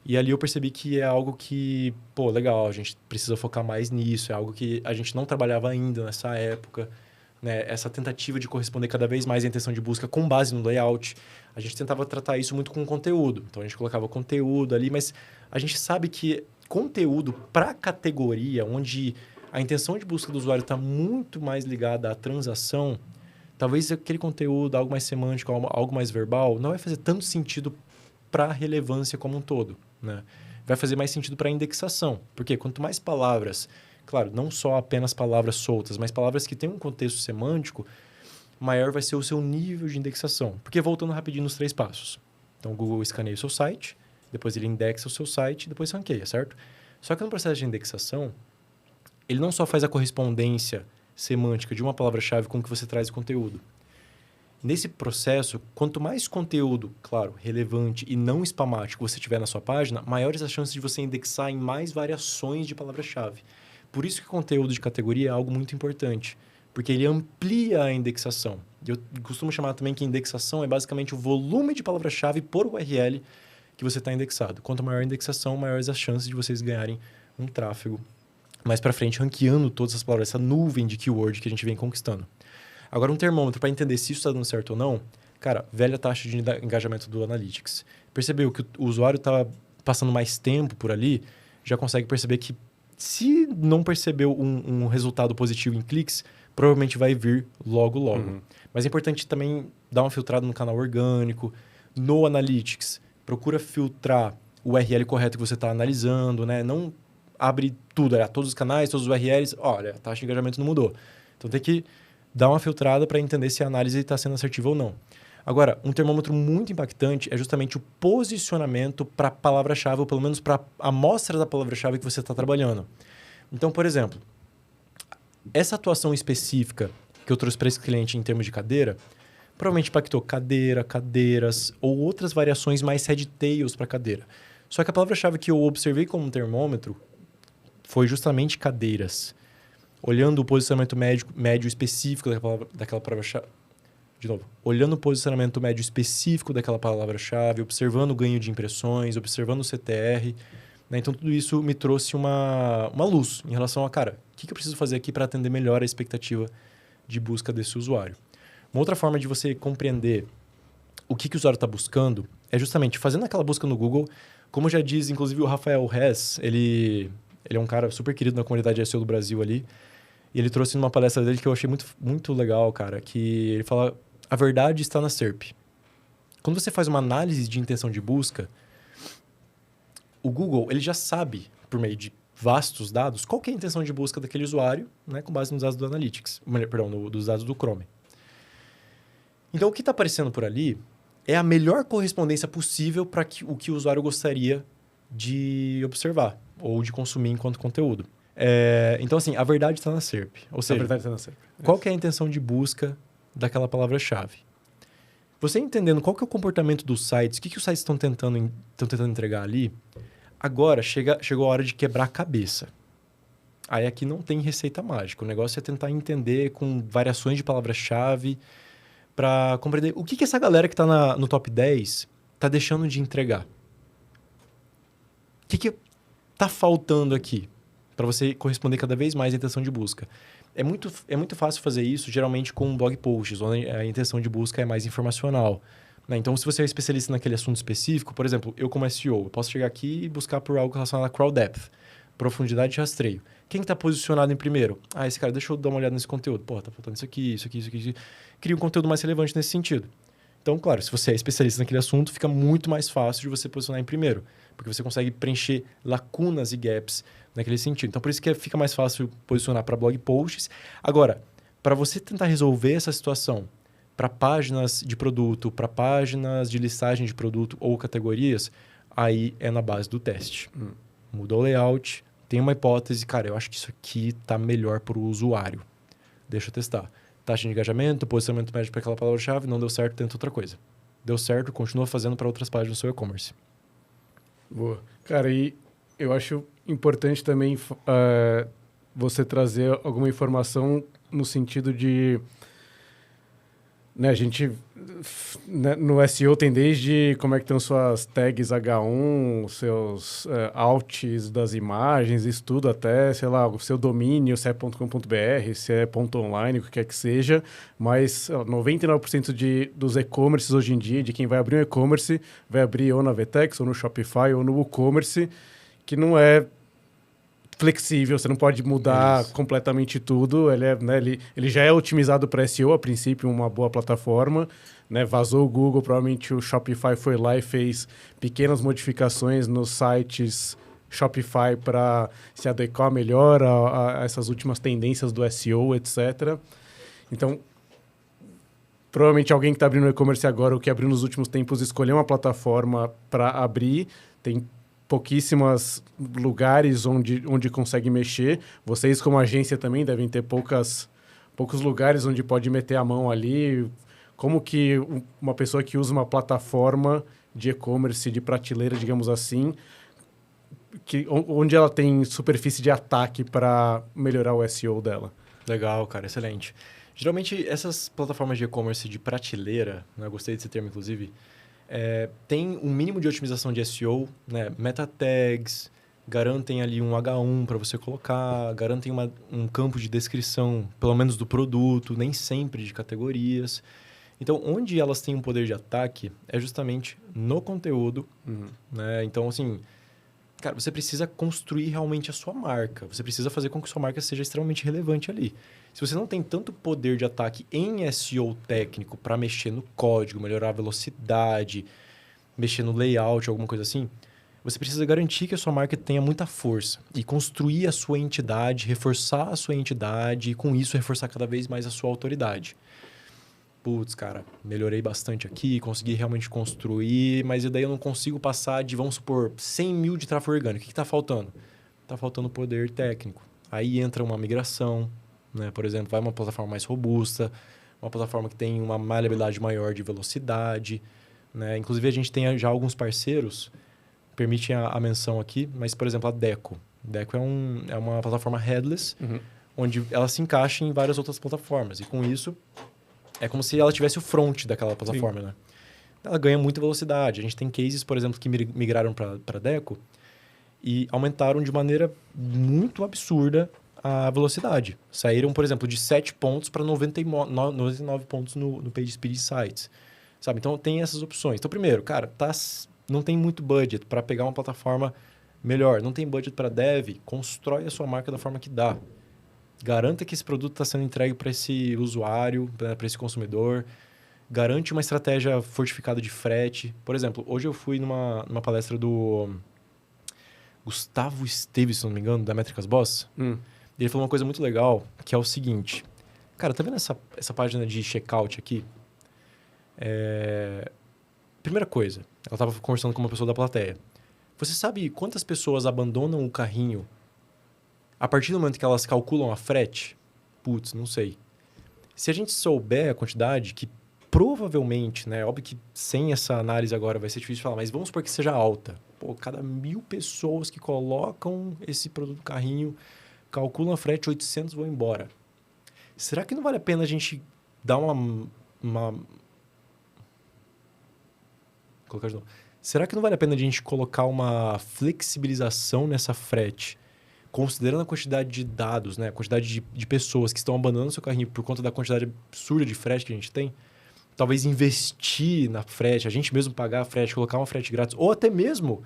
E ali eu percebi que é algo que, pô, legal, a gente precisa focar mais nisso. É algo que a gente não trabalhava ainda nessa época. Né? Essa tentativa de corresponder cada vez mais à intenção de busca com base no layout. A gente tentava tratar isso muito com conteúdo. Então, a gente colocava conteúdo ali, mas a gente sabe que conteúdo para categoria, onde a intenção de busca do usuário está muito mais ligada à transação, talvez aquele conteúdo, algo mais semântico, algo mais verbal, não vai fazer tanto sentido para a relevância como um todo. Né? Vai fazer mais sentido para a indexação. Porque quanto mais palavras Claro, não só apenas palavras soltas, mas palavras que têm um contexto semântico, maior vai ser o seu nível de indexação. Porque voltando rapidinho nos 3 passos. Então, o Google escaneia o seu site, depois ele indexa o seu site, depois ranqueia, certo? Só que no processo de indexação, ele não só faz a correspondência semântica de uma palavra-chave com que você traz o conteúdo. Nesse processo, quanto mais conteúdo, claro, relevante e não spamático você tiver na sua página, maiores as chances de você indexar em mais variações de palavra-chave. Por isso que conteúdo de categoria é algo muito importante, porque ele amplia a indexação. Eu costumo chamar também que indexação é basicamente o volume de palavra-chave por URL que você está indexado. Quanto maior a indexação, maiores as chances de vocês ganharem um tráfego mais para frente, ranqueando todas as palavras, essa nuvem de keyword que a gente vem conquistando. Agora, um termômetro para entender se isso está dando certo ou não, cara, velha taxa de engajamento do Analytics. Percebeu que o usuário está passando mais tempo por ali, já consegue perceber que se não percebeu um resultado positivo em cliques, provavelmente vai vir logo. Mas é importante também dar uma filtrada no canal orgânico, no Analytics. Procura filtrar o URL correto que você está analisando, né? Não abre tudo, todos os canais, todos os URLs. Olha, a taxa de engajamento não mudou. Então tem que dar uma filtrada para entender se a análise está sendo assertiva ou não. Agora, um termômetro muito impactante é justamente o posicionamento para a palavra-chave, ou pelo menos para a amostra da palavra-chave que você está trabalhando. Então, por exemplo, essa atuação específica que eu trouxe para esse cliente em termos de cadeira, provavelmente impactou cadeira, cadeiras ou outras variações mais headtails para cadeira. Só que a palavra-chave que eu observei como um termômetro foi justamente cadeiras. Olhando o posicionamento médio específico daquela palavra-chave. De novo, olhando o posicionamento médio específico daquela palavra-chave, observando o ganho de impressões, observando o CTR. Né? Então, tudo isso me trouxe uma luz em relação a, cara, o que eu preciso fazer aqui para atender melhor a expectativa de busca desse usuário. Uma outra forma de você compreender o que o usuário está buscando é justamente fazendo aquela busca no Google. Como já diz, inclusive, o Rafael Hess, ele é um cara super querido na comunidade SEO do Brasil ali. E ele trouxe numa palestra dele que eu achei muito, muito legal, cara, que ele fala: a verdade está na SERP. Quando você faz uma análise de intenção de busca, o Google ele já sabe, por meio de vastos dados, qual que é a intenção de busca daquele usuário, né, com base nos dados do Analytics, dos dados do Chrome. Então, o que está aparecendo por ali é a melhor correspondência possível para o que o usuário gostaria de observar ou de consumir enquanto conteúdo. Então, assim, a verdade está na SERP. Ou seja, a verdade está na SERP. Qual que é a intenção de busca daquela palavra-chave? Você entendendo qual que é o comportamento dos sites, o que os sites estão tentando entregar ali, agora chegou a hora de quebrar a cabeça. Aí aqui não tem receita mágica. O negócio é tentar entender com variações de palavra-chave para compreender o que essa galera que está no top 10 está deixando de entregar. O que está faltando aqui para você corresponder cada vez mais à intenção de busca? É muito fácil fazer isso, geralmente com blog posts, onde a intenção de busca é mais informacional. Né? Então, se você é especialista naquele assunto específico, por exemplo, eu como SEO, eu posso chegar aqui e buscar por algo relacionado a crawl depth, profundidade de rastreio. Quem está posicionado em primeiro? Esse cara, deixa eu dar uma olhada nesse conteúdo. Tá faltando isso aqui. Cria um conteúdo mais relevante nesse sentido. Então, claro, se você é especialista naquele assunto, fica muito mais fácil de você posicionar em primeiro, porque você consegue preencher lacunas e gaps naquele sentido. Então, por isso que fica mais fácil posicionar para blog posts. Agora, para você tentar resolver essa situação para páginas de produto, para páginas de listagem de produto ou categorias, aí é na base do teste. Mudou o layout, tem uma hipótese, cara, eu acho que isso aqui está melhor para o usuário. Deixa eu testar. Taxa de engajamento, posicionamento médio para aquela palavra-chave, não deu certo, tenta outra coisa. Deu certo, continua fazendo para outras páginas do seu e-commerce. Boa. Cara, e eu acho importante também você trazer alguma informação no sentido de... Né, a gente, né, no SEO tem desde como é que estão suas tags H1, seus alts das imagens, isso tudo até, sei lá, o seu domínio, se é .com.br, se é .online, o que quer que seja, mas 99% dos e-commerces hoje em dia, de quem vai abrir um e-commerce, vai abrir ou na Vtex, ou no Shopify, ou no WooCommerce, que não é flexível, você não pode mudar completamente tudo. Ele já é otimizado para SEO, a princípio, uma boa plataforma. Né? Vazou o Google, provavelmente o Shopify foi lá e fez pequenas modificações nos sites Shopify para se adequar melhor a essas últimas tendências do SEO, etc. Então, provavelmente alguém que está abrindo e-commerce agora ou que abriu nos últimos tempos escolheu uma plataforma para abrir. Tem pouquíssimos lugares onde consegue mexer. Vocês, como agência, também devem ter poucos lugares onde pode meter a mão ali. Como que uma pessoa que usa uma plataforma de e-commerce, de prateleira, digamos assim, onde ela tem superfície de ataque para melhorar o SEO dela? Legal, cara, excelente. Geralmente, essas plataformas de e-commerce de prateleira, né, eu gostei desse termo, inclusive, tem um mínimo de otimização de SEO, né, meta tags, garantem ali um H1 para você colocar, garantem um campo de descrição, pelo menos do produto, nem sempre de categorias. Então, onde elas têm um poder de ataque é justamente no conteúdo. Né? Então, assim, cara, você precisa construir realmente a sua marca. Você precisa fazer com que sua marca seja extremamente relevante ali. Se você não tem tanto poder de ataque em SEO técnico para mexer no código, melhorar a velocidade, mexer no layout, alguma coisa assim, você precisa garantir que a sua marca tenha muita força e construir a sua entidade, reforçar a sua entidade e, com isso, reforçar cada vez mais a sua autoridade. Putz, cara, melhorei bastante aqui, consegui realmente construir, mas daí eu não consigo passar de, vamos supor, 100 mil de tráfego orgânico. O que está faltando? Está faltando poder técnico. Aí entra uma migração, né? Por exemplo, vai uma plataforma mais robusta, uma plataforma que tem uma maleabilidade maior de velocidade. Né? Inclusive, a gente tem já alguns parceiros, permitem a menção aqui, mas, por exemplo, a Deco. Deco é uma plataforma headless, onde ela se encaixa em várias outras plataformas. E com isso, é como se ela tivesse o front daquela plataforma, né? Ela ganha muita velocidade. A gente tem cases, por exemplo, que migraram para Deco e aumentaram de maneira muito absurda a velocidade. Saíram, por exemplo, de 7 pontos para 99 pontos no PageSpeed Insights. Sabe? Então, tem essas opções. Então, primeiro, cara, não tem muito budget para pegar uma plataforma melhor. Não tem budget para dev. Constrói a sua marca da forma que dá. Garanta que esse produto está sendo entregue para esse usuário, para esse consumidor. Garante uma estratégia fortificada de frete. Por exemplo, hoje eu fui numa palestra do Gustavo Esteves, se não me engano, da Métricas Boss. E ele falou uma coisa muito legal, que é o seguinte. Cara, tá vendo essa página de checkout aqui? Primeira coisa, ela estava conversando com uma pessoa da plateia. Você sabe quantas pessoas abandonam o carrinho a partir do momento que elas calculam a frete? Putz, não sei. Se a gente souber a quantidade, que provavelmente, né? Óbvio que sem essa análise agora vai ser difícil de falar, mas vamos supor que seja alta. Pô, cada 1.000 pessoas que colocam esse produto no carrinho, calculam a frete, 800 vão embora. Será que não vale a pena a gente dar colocar de novo. Será que não vale a pena a gente colocar uma flexibilização nessa frete? Considerando a quantidade de dados, né? A quantidade de pessoas que estão abandonando seu carrinho por conta da quantidade absurda de frete que a gente tem, talvez investir na frete, a gente mesmo pagar a frete, colocar uma frete grátis, ou até mesmo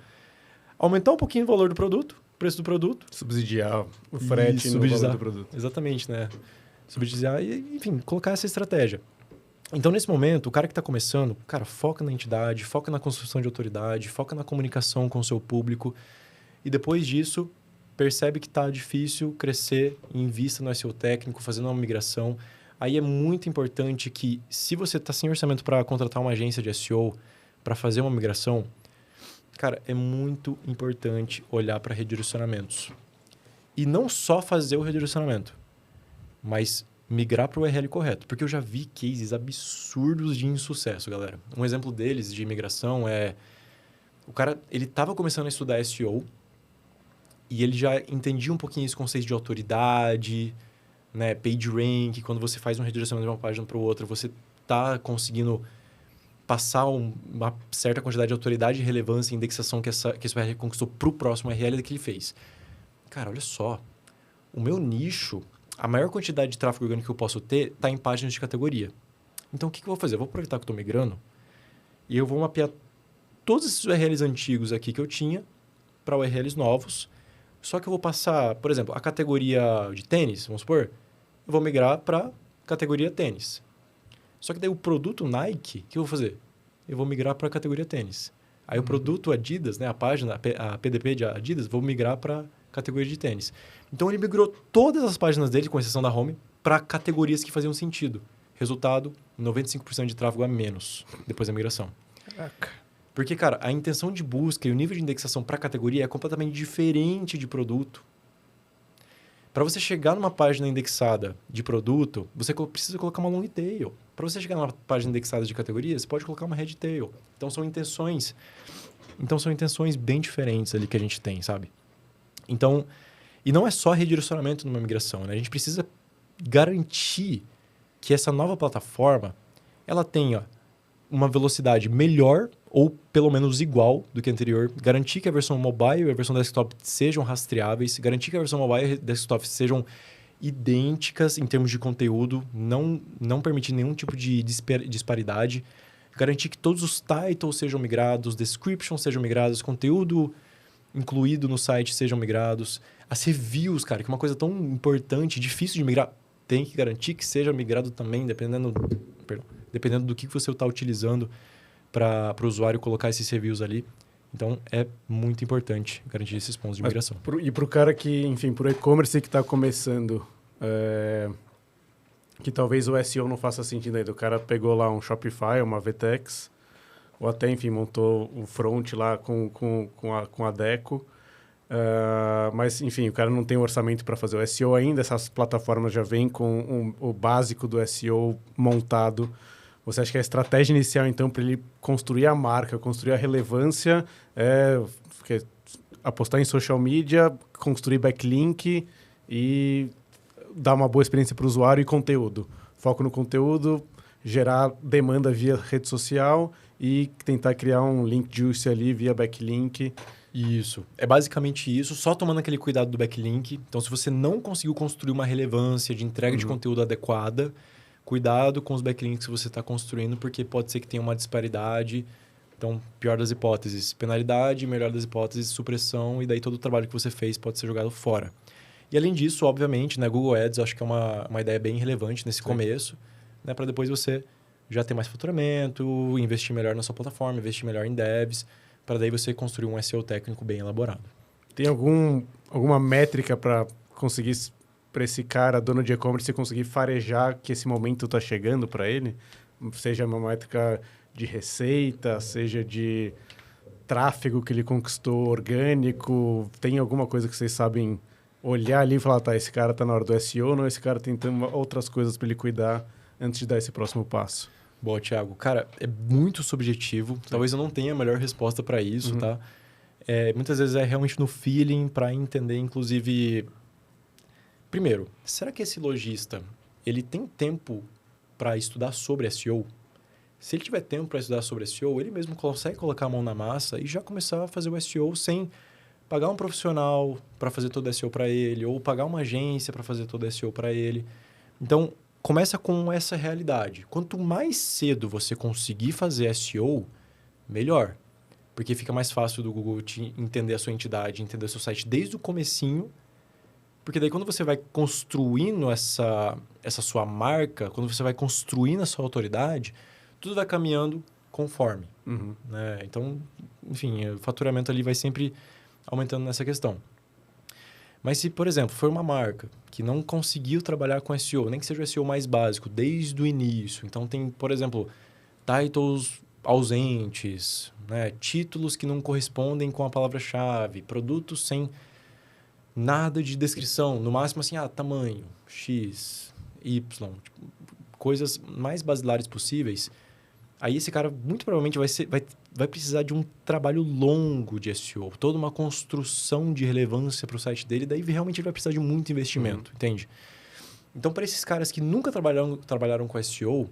aumentar um pouquinho o valor do produto, o preço do produto. Subsidiar o frete no valor do produto. Exatamente, né? Subsidiar e, enfim, colocar essa estratégia. Então, nesse momento, o cara que está começando, cara, foca na entidade, foca na construção de autoridade, foca na comunicação com o seu público e depois disso percebe que está difícil crescer, invista no SEO técnico, fazendo uma migração. Aí é muito importante que, se você está sem orçamento para contratar uma agência de SEO para fazer uma migração, cara, é muito importante olhar para redirecionamentos. E não só fazer o redirecionamento, mas migrar para o URL correto. Porque eu já vi cases absurdos de insucesso, galera. Um exemplo deles de migração é... O cara, ele estava começando a estudar SEO e ele já entendia um pouquinho esse conceito de autoridade, né? PageRank, quando você faz um redirecionamento de uma página para outra, você está conseguindo passar uma certa quantidade de autoridade e relevância e indexação que esse URL conquistou para o próximo URL que ele fez. Cara, olha só. O meu nicho, a maior quantidade de tráfego orgânico que eu posso ter está em páginas de categoria. Então, o que eu vou fazer? Eu vou aproveitar que eu estou migrando e eu vou mapear todos esses URLs antigos aqui que eu tinha para URLs novos. Só que eu vou passar, por exemplo, a categoria de tênis, vamos supor, eu vou migrar para categoria tênis. Só que daí o produto Nike, o que eu vou fazer? Eu vou migrar para a categoria tênis. Aí o produto Adidas, né, a página, a PDP de Adidas, vou migrar para categoria de tênis. Então ele migrou todas as páginas dele, com exceção da home, para categorias que faziam sentido. Resultado, 95% de tráfego a menos depois da migração. Caraca. Porque, cara, a intenção de busca e o nível de indexação para categoria é completamente diferente de produto. Para você chegar numa página indexada de produto, você precisa colocar uma long tail. Para você chegar numa página indexada de categoria, você pode colocar uma head tail. Então são intenções bem diferentes ali que a gente tem, sabe? Então, e não é só redirecionamento numa migração, né? A gente precisa garantir que essa nova plataforma ela tenha uma velocidade melhor ou pelo menos igual do que a anterior, garantir que a versão mobile e a versão desktop sejam rastreáveis, garantir que a versão mobile e desktop sejam idênticas em termos de conteúdo, não permitir nenhum tipo de disparidade, garantir que todos os titles sejam migrados, descriptions sejam migrados, conteúdo incluído no site sejam migrados, as reviews, cara, que é uma coisa tão importante, difícil de migrar, tem que garantir que seja migrado também, dependendo do que você está utilizando para o usuário colocar esses reviews ali. Então, é muito importante garantir esses pontos de migração. E para o cara que, enfim, para o e-commerce que está começando, que talvez o SEO não faça sentido ainda. O cara pegou lá um Shopify, uma VTEX, ou até, enfim, montou o front lá com a Deco. Mas, enfim, o cara não tem orçamento para fazer o SEO ainda. Essas plataformas já vêm com o básico do SEO montado. Você acha que a estratégia inicial, então, para ele construir a marca, construir a relevância, é apostar em social media, construir backlink e dar uma boa experiência para o usuário e conteúdo? Foco no conteúdo, gerar demanda via rede social e tentar criar um link juice ali via backlink. Isso. É basicamente isso, só tomando aquele cuidado do backlink. Então, se você não conseguiu construir uma relevância de entrega de conteúdo adequada, cuidado com os backlinks que você está construindo, porque pode ser que tenha uma disparidade. Então, pior das hipóteses, penalidade, melhor das hipóteses, supressão, e daí todo o trabalho que você fez pode ser jogado fora. E além disso, obviamente, né, Google Ads eu acho que é uma ideia bem relevante nesse começo, né, para depois você já ter mais faturamento, investir melhor na sua plataforma, investir melhor em devs, para daí você construir um SEO técnico bem elaborado. Tem alguma métrica para conseguir, para esse cara, dono de e-commerce, conseguir farejar que esse momento está chegando para ele? Seja uma métrica de receita, seja de tráfego que ele conquistou orgânico. Tem alguma coisa que vocês sabem olhar ali e falar, tá, esse cara está na hora do SEO, não, esse cara tem outras coisas para ele cuidar antes de dar esse próximo passo? Boa, Thiago. Cara, é muito subjetivo. Talvez eu não tenha a melhor resposta para isso, tá? Muitas vezes é realmente no feeling para entender, inclusive... Primeiro, será que esse lojista ele tem tempo para estudar sobre SEO? Se ele tiver tempo para estudar sobre SEO, ele mesmo consegue colocar a mão na massa e já começar a fazer o SEO sem pagar um profissional para fazer todo o SEO para ele, ou pagar uma agência para fazer todo o SEO para ele. Então, começa com essa realidade. Quanto mais cedo você conseguir fazer SEO, melhor. Porque fica mais fácil do Google te entender a sua entidade, entender o seu site desde o comecinho. Porque daí quando você vai construindo essa sua marca, quando você vai construindo a sua autoridade, tudo vai caminhando conforme. Né? Então, enfim, o faturamento ali vai sempre aumentando nessa questão. Mas se, por exemplo, for uma marca que não conseguiu trabalhar com SEO, nem que seja o SEO mais básico, desde o início. Então, tem, por exemplo, titles ausentes, né? Títulos que não correspondem com a palavra-chave, produtos sem nada de descrição, no máximo assim, tamanho, X, Y, tipo, coisas mais basilares possíveis. Aí esse cara muito provavelmente vai precisar de um trabalho longo de SEO, toda uma construção de relevância para o site dele, daí realmente ele vai precisar de muito investimento, entende? Então, para esses caras que nunca trabalharam com SEO,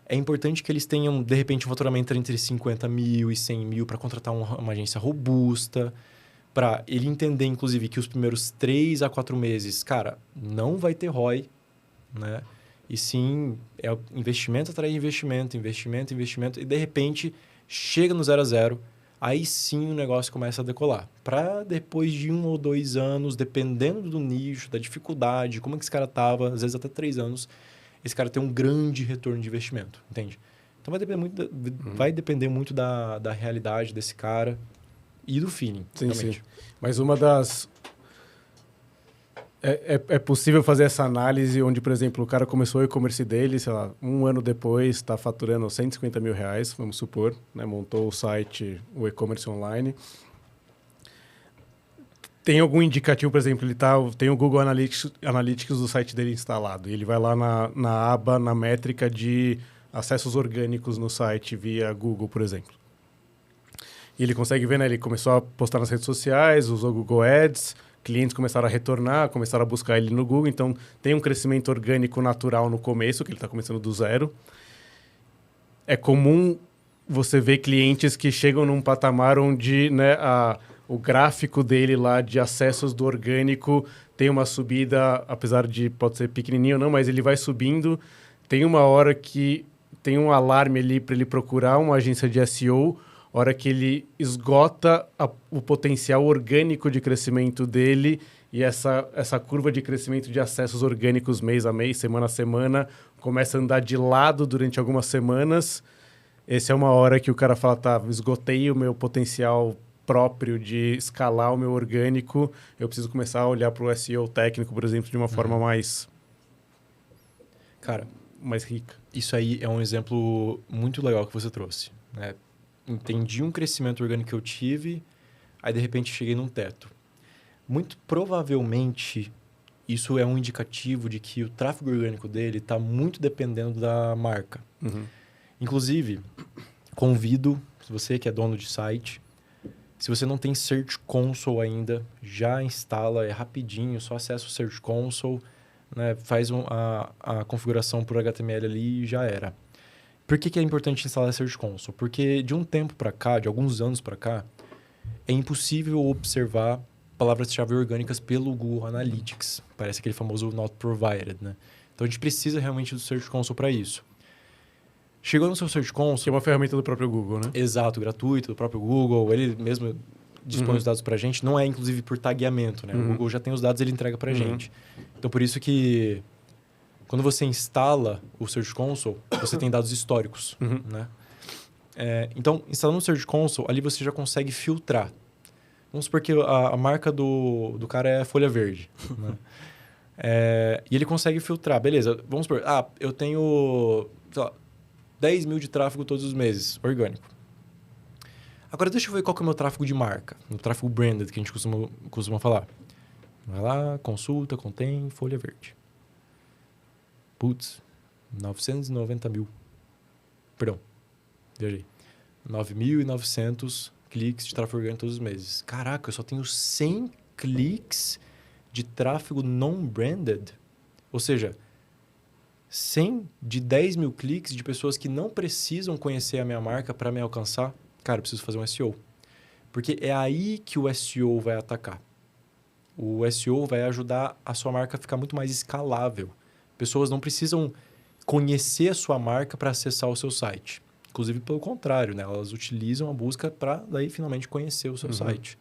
é importante que eles tenham, de repente, um faturamento entre 50 mil e 100 mil para contratar uma agência robusta, para ele entender, inclusive, que os primeiros 3 a 4 meses, cara, não vai ter ROI, né? E sim, é investimento atrás de investimento, e de repente chega no 0 a 0, aí sim o negócio começa a decolar. Para depois de 1 ou 2 anos, dependendo do nicho, da dificuldade, como é que esse cara estava, às vezes até 3 anos, esse cara tem um grande retorno de investimento, entende? Então vai depender muito da realidade desse cara e do feeling, Sim, realmente. sim. Mas uma das... É possível fazer essa análise onde, por exemplo, o cara começou o e-commerce dele, sei lá, 1 ano depois está faturando R$150 mil, vamos supor, né? Montou o site, o e-commerce online. Tem algum indicativo, por exemplo, tem o Google Analytics do site dele instalado. E ele vai lá na aba, na métrica de acessos orgânicos no site via Google, por exemplo. E ele consegue ver, né? Ele começou a postar nas redes sociais, usou Google Ads, clientes começaram a retornar, começaram a buscar ele no Google. Então, tem um crescimento orgânico natural no começo, que ele está começando do zero. É comum você ver clientes que chegam num patamar onde, né, o gráfico dele lá de acessos do orgânico tem uma subida, apesar de pode ser pequenininho ou não, mas ele vai subindo. Tem uma hora que tem um alarme ali para ele procurar uma agência de SEO, hora que ele esgota o potencial orgânico de crescimento dele e essa curva de crescimento de acessos orgânicos mês a mês, semana a semana, começa a andar de lado durante algumas semanas. Essa é uma hora que o cara fala, tá, esgotei o meu potencial próprio de escalar o meu orgânico, eu preciso começar a olhar para o SEO técnico, por exemplo, de uma forma mais rica. Isso aí é um exemplo muito legal que você trouxe, né? Entendi um crescimento orgânico que eu tive, aí de repente cheguei num teto. Muito provavelmente isso é um indicativo de que o tráfego orgânico dele está muito dependendo da marca. Uhum. Inclusive, convido, se você que é dono de site, se você não tem Search Console ainda, já instala, é rapidinho, só acessa o Search Console, né, faz a configuração por HTML ali e já era. Por que é importante instalar a Search Console? Porque de um tempo para cá, de alguns anos para cá, é impossível observar palavras-chave orgânicas pelo Google Analytics. Parece aquele famoso not provided, né? Então a gente precisa realmente do Search Console para isso. Chegou no seu Search Console... Que é uma ferramenta do próprio Google, né? Exato, gratuito, do próprio Google. Ele mesmo dispõe os dados para a gente. Não é, inclusive, por tagueamento, né? O Google já tem os dados, ele entrega para a gente. Então, por isso que quando você instala o Search Console, você tem dados históricos, né? Então, instalando o Search Console, ali você já consegue filtrar. Vamos supor que a marca do cara é folha verde, né? E ele consegue filtrar. Beleza, vamos supor, eu tenho, sei lá, 10 mil de tráfego todos os meses, orgânico. Agora, deixa eu ver qual que é o meu tráfego de marca, o tráfego branded, que a gente costuma falar. Vai lá, consulta, contém, folha verde. Putz, 990 mil. Perdão, viajei. 9.900 cliques de tráfego orgânico todos os meses. Caraca, eu só tenho 100 cliques de tráfego non-branded. Ou seja, 100 de 10 mil cliques de pessoas que não precisam conhecer a minha marca para me alcançar. Cara, eu preciso fazer um SEO. Porque é aí que o SEO vai atacar. O SEO vai ajudar a sua marca a ficar muito mais escalável. Pessoas não precisam conhecer a sua marca para acessar o seu site. Inclusive, pelo contrário, né? Elas utilizam a busca para daí finalmente conhecer o seu site.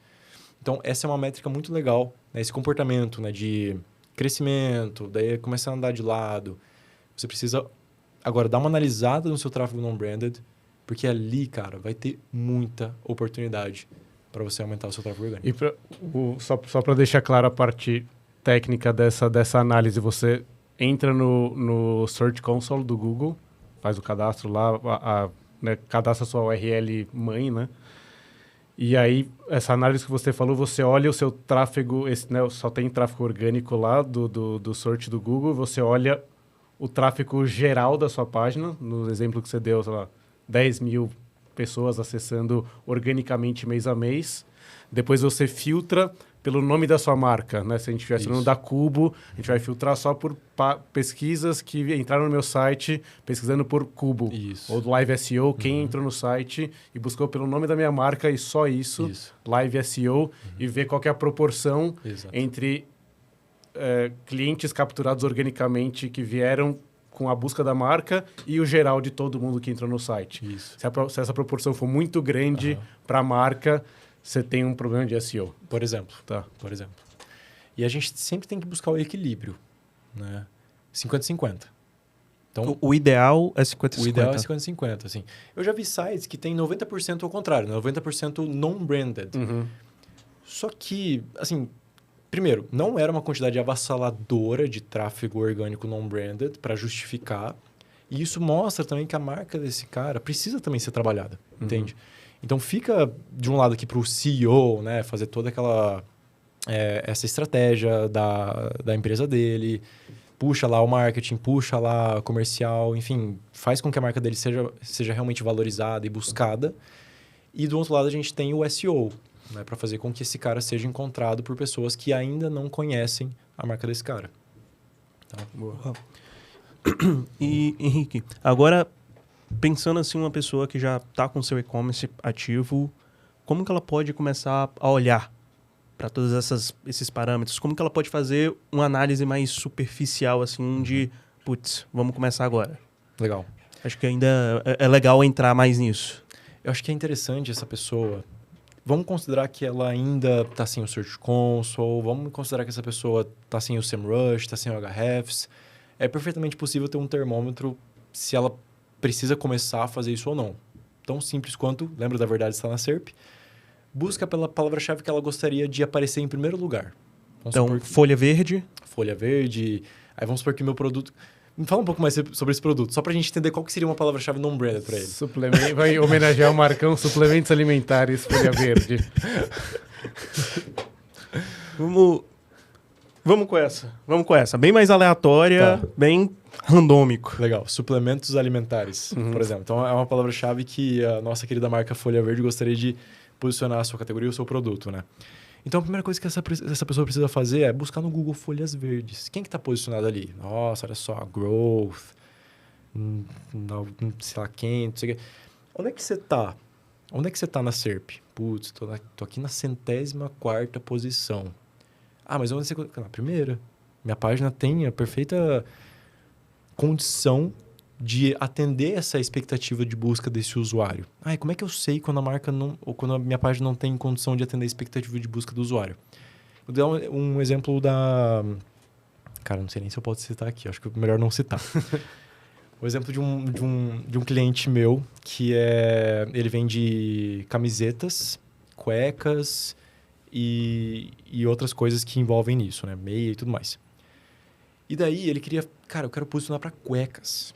Então, essa é uma métrica muito legal, né? Esse comportamento, né, de crescimento, daí começar a andar de lado. Você precisa, agora, dar uma analisada no seu tráfego non-branded, porque ali, cara, vai ter muita oportunidade para você aumentar o seu tráfego orgânico. E só para deixar clara a parte técnica dessa análise, você entra no Search Console do Google, faz o cadastro lá, né, cadastra a sua URL mãe, né? E aí, essa análise que você falou, você olha o seu tráfego, né, só tem tráfego orgânico lá do search do Google, você olha o tráfego geral da sua página, no exemplo que você deu, sei lá, 10 mil pessoas acessando organicamente mês a mês. Depois você filtra pelo nome da sua marca, né? Se a gente estivesse falando da Cubo, a gente vai filtrar só por pesquisas que entraram no meu site pesquisando por Cubo. Isso. Ou do Live SEO, quem entrou no site e buscou pelo nome da minha marca e só isso. Live SEO, e ver qual que é a proporção entre clientes capturados organicamente que vieram com a busca da marca e o geral de todo mundo que entrou no site. Isso. Se essa proporção for muito grande para a marca, você tem um problema de SEO. Por exemplo. Tá. Por exemplo. E a gente sempre tem que buscar o equilíbrio, né? 50-50. Então, O ideal é 50-50. o ideal é 50-50, assim. Eu já vi sites que tem 90% ao contrário, 90% non-branded. Só que, assim, primeiro, não era uma quantidade avassaladora de tráfego orgânico non-branded para justificar. E isso mostra também que a marca desse cara precisa também ser trabalhada, entende? Então, fica de um lado aqui para o CEO, né, fazer toda aquela... essa estratégia da empresa dele, puxa lá o marketing, puxa lá o comercial, enfim, faz com que a marca dele seja realmente valorizada e buscada. E do outro lado a gente tem o SEO, né, para fazer com que esse cara seja encontrado por pessoas que ainda não conhecem a marca desse cara. Tá? Boa. E, Henrique, agora, pensando assim, uma pessoa que já está com seu e-commerce ativo, como que ela pode começar a olhar para todos esses parâmetros? Como que ela pode fazer uma análise mais superficial, assim, de, putz, vamos começar agora? Legal. Acho que ainda é legal entrar mais nisso. Eu acho que é interessante essa pessoa... Vamos considerar que ela ainda está sem o Search Console, vamos considerar que essa pessoa está sem o SEMrush, está sem o Ahrefs. É perfeitamente possível ter um termômetro se ela precisa começar a fazer isso ou não. Tão simples quanto, lembra da verdade está na SERP, busca pela palavra-chave que ela gostaria de aparecer em primeiro lugar. Então, folha verde. Folha verde. Aí vamos supor que o meu produto... Me fala um pouco mais sobre esse produto, só para a gente entender qual que seria uma palavra-chave non-branded para ele. Vai homenagear o Marcão, suplementos alimentares, folha verde. Vamos com essa. Bem mais aleatória, Tá. bem randômico. Legal. Suplementos alimentares, por exemplo. Então, é uma palavra-chave que a nossa querida marca Folha Verde gostaria de posicionar a sua categoria, o seu produto, né? Então, a primeira coisa que essa pessoa precisa fazer é buscar no Google folhas verdes. Quem que está posicionado ali? Nossa, olha só, growth, sei lá quem, não sei o quê. Onde é que você está? Onde é que você está na SERP? Putz, tô aqui na 104ª posição. Ah, mas onde você... Na primeira. Minha página tem a perfeita condição de atender essa expectativa de busca desse usuário. Ah, e como é que eu sei quando a marca não... Ou quando a minha página não tem condição de atender a expectativa de busca do usuário? Vou dar um exemplo da... Cara, não sei nem se eu posso citar aqui. Acho que é melhor não citar. O exemplo de um cliente meu que ele vende camisetas, cuecas e outras coisas que envolvem nisso, né? Meia e tudo mais. E daí ele queria... Cara, eu quero posicionar para cuecas.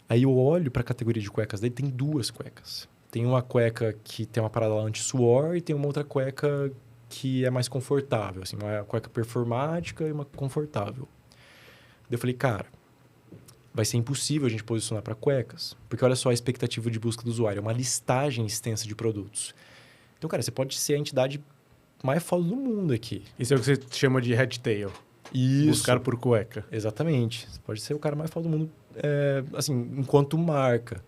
Aí eu olho para a categoria de cuecas dele, tem duas cuecas. Tem uma cueca que tem uma parada lá anti-suor e tem uma outra cueca que é mais confortável. Assim, uma cueca performática e uma confortável. Daí eu falei, cara, vai ser impossível a gente posicionar para cuecas. Porque olha só a expectativa de busca do usuário. É uma listagem extensa de produtos. Então, cara, você pode ser a entidade mais foda do mundo aqui. Isso é o que você chama de headtail. Isso. Buscar por cueca. Exatamente. Você pode ser o cara mais foda do mundo, assim, enquanto marca.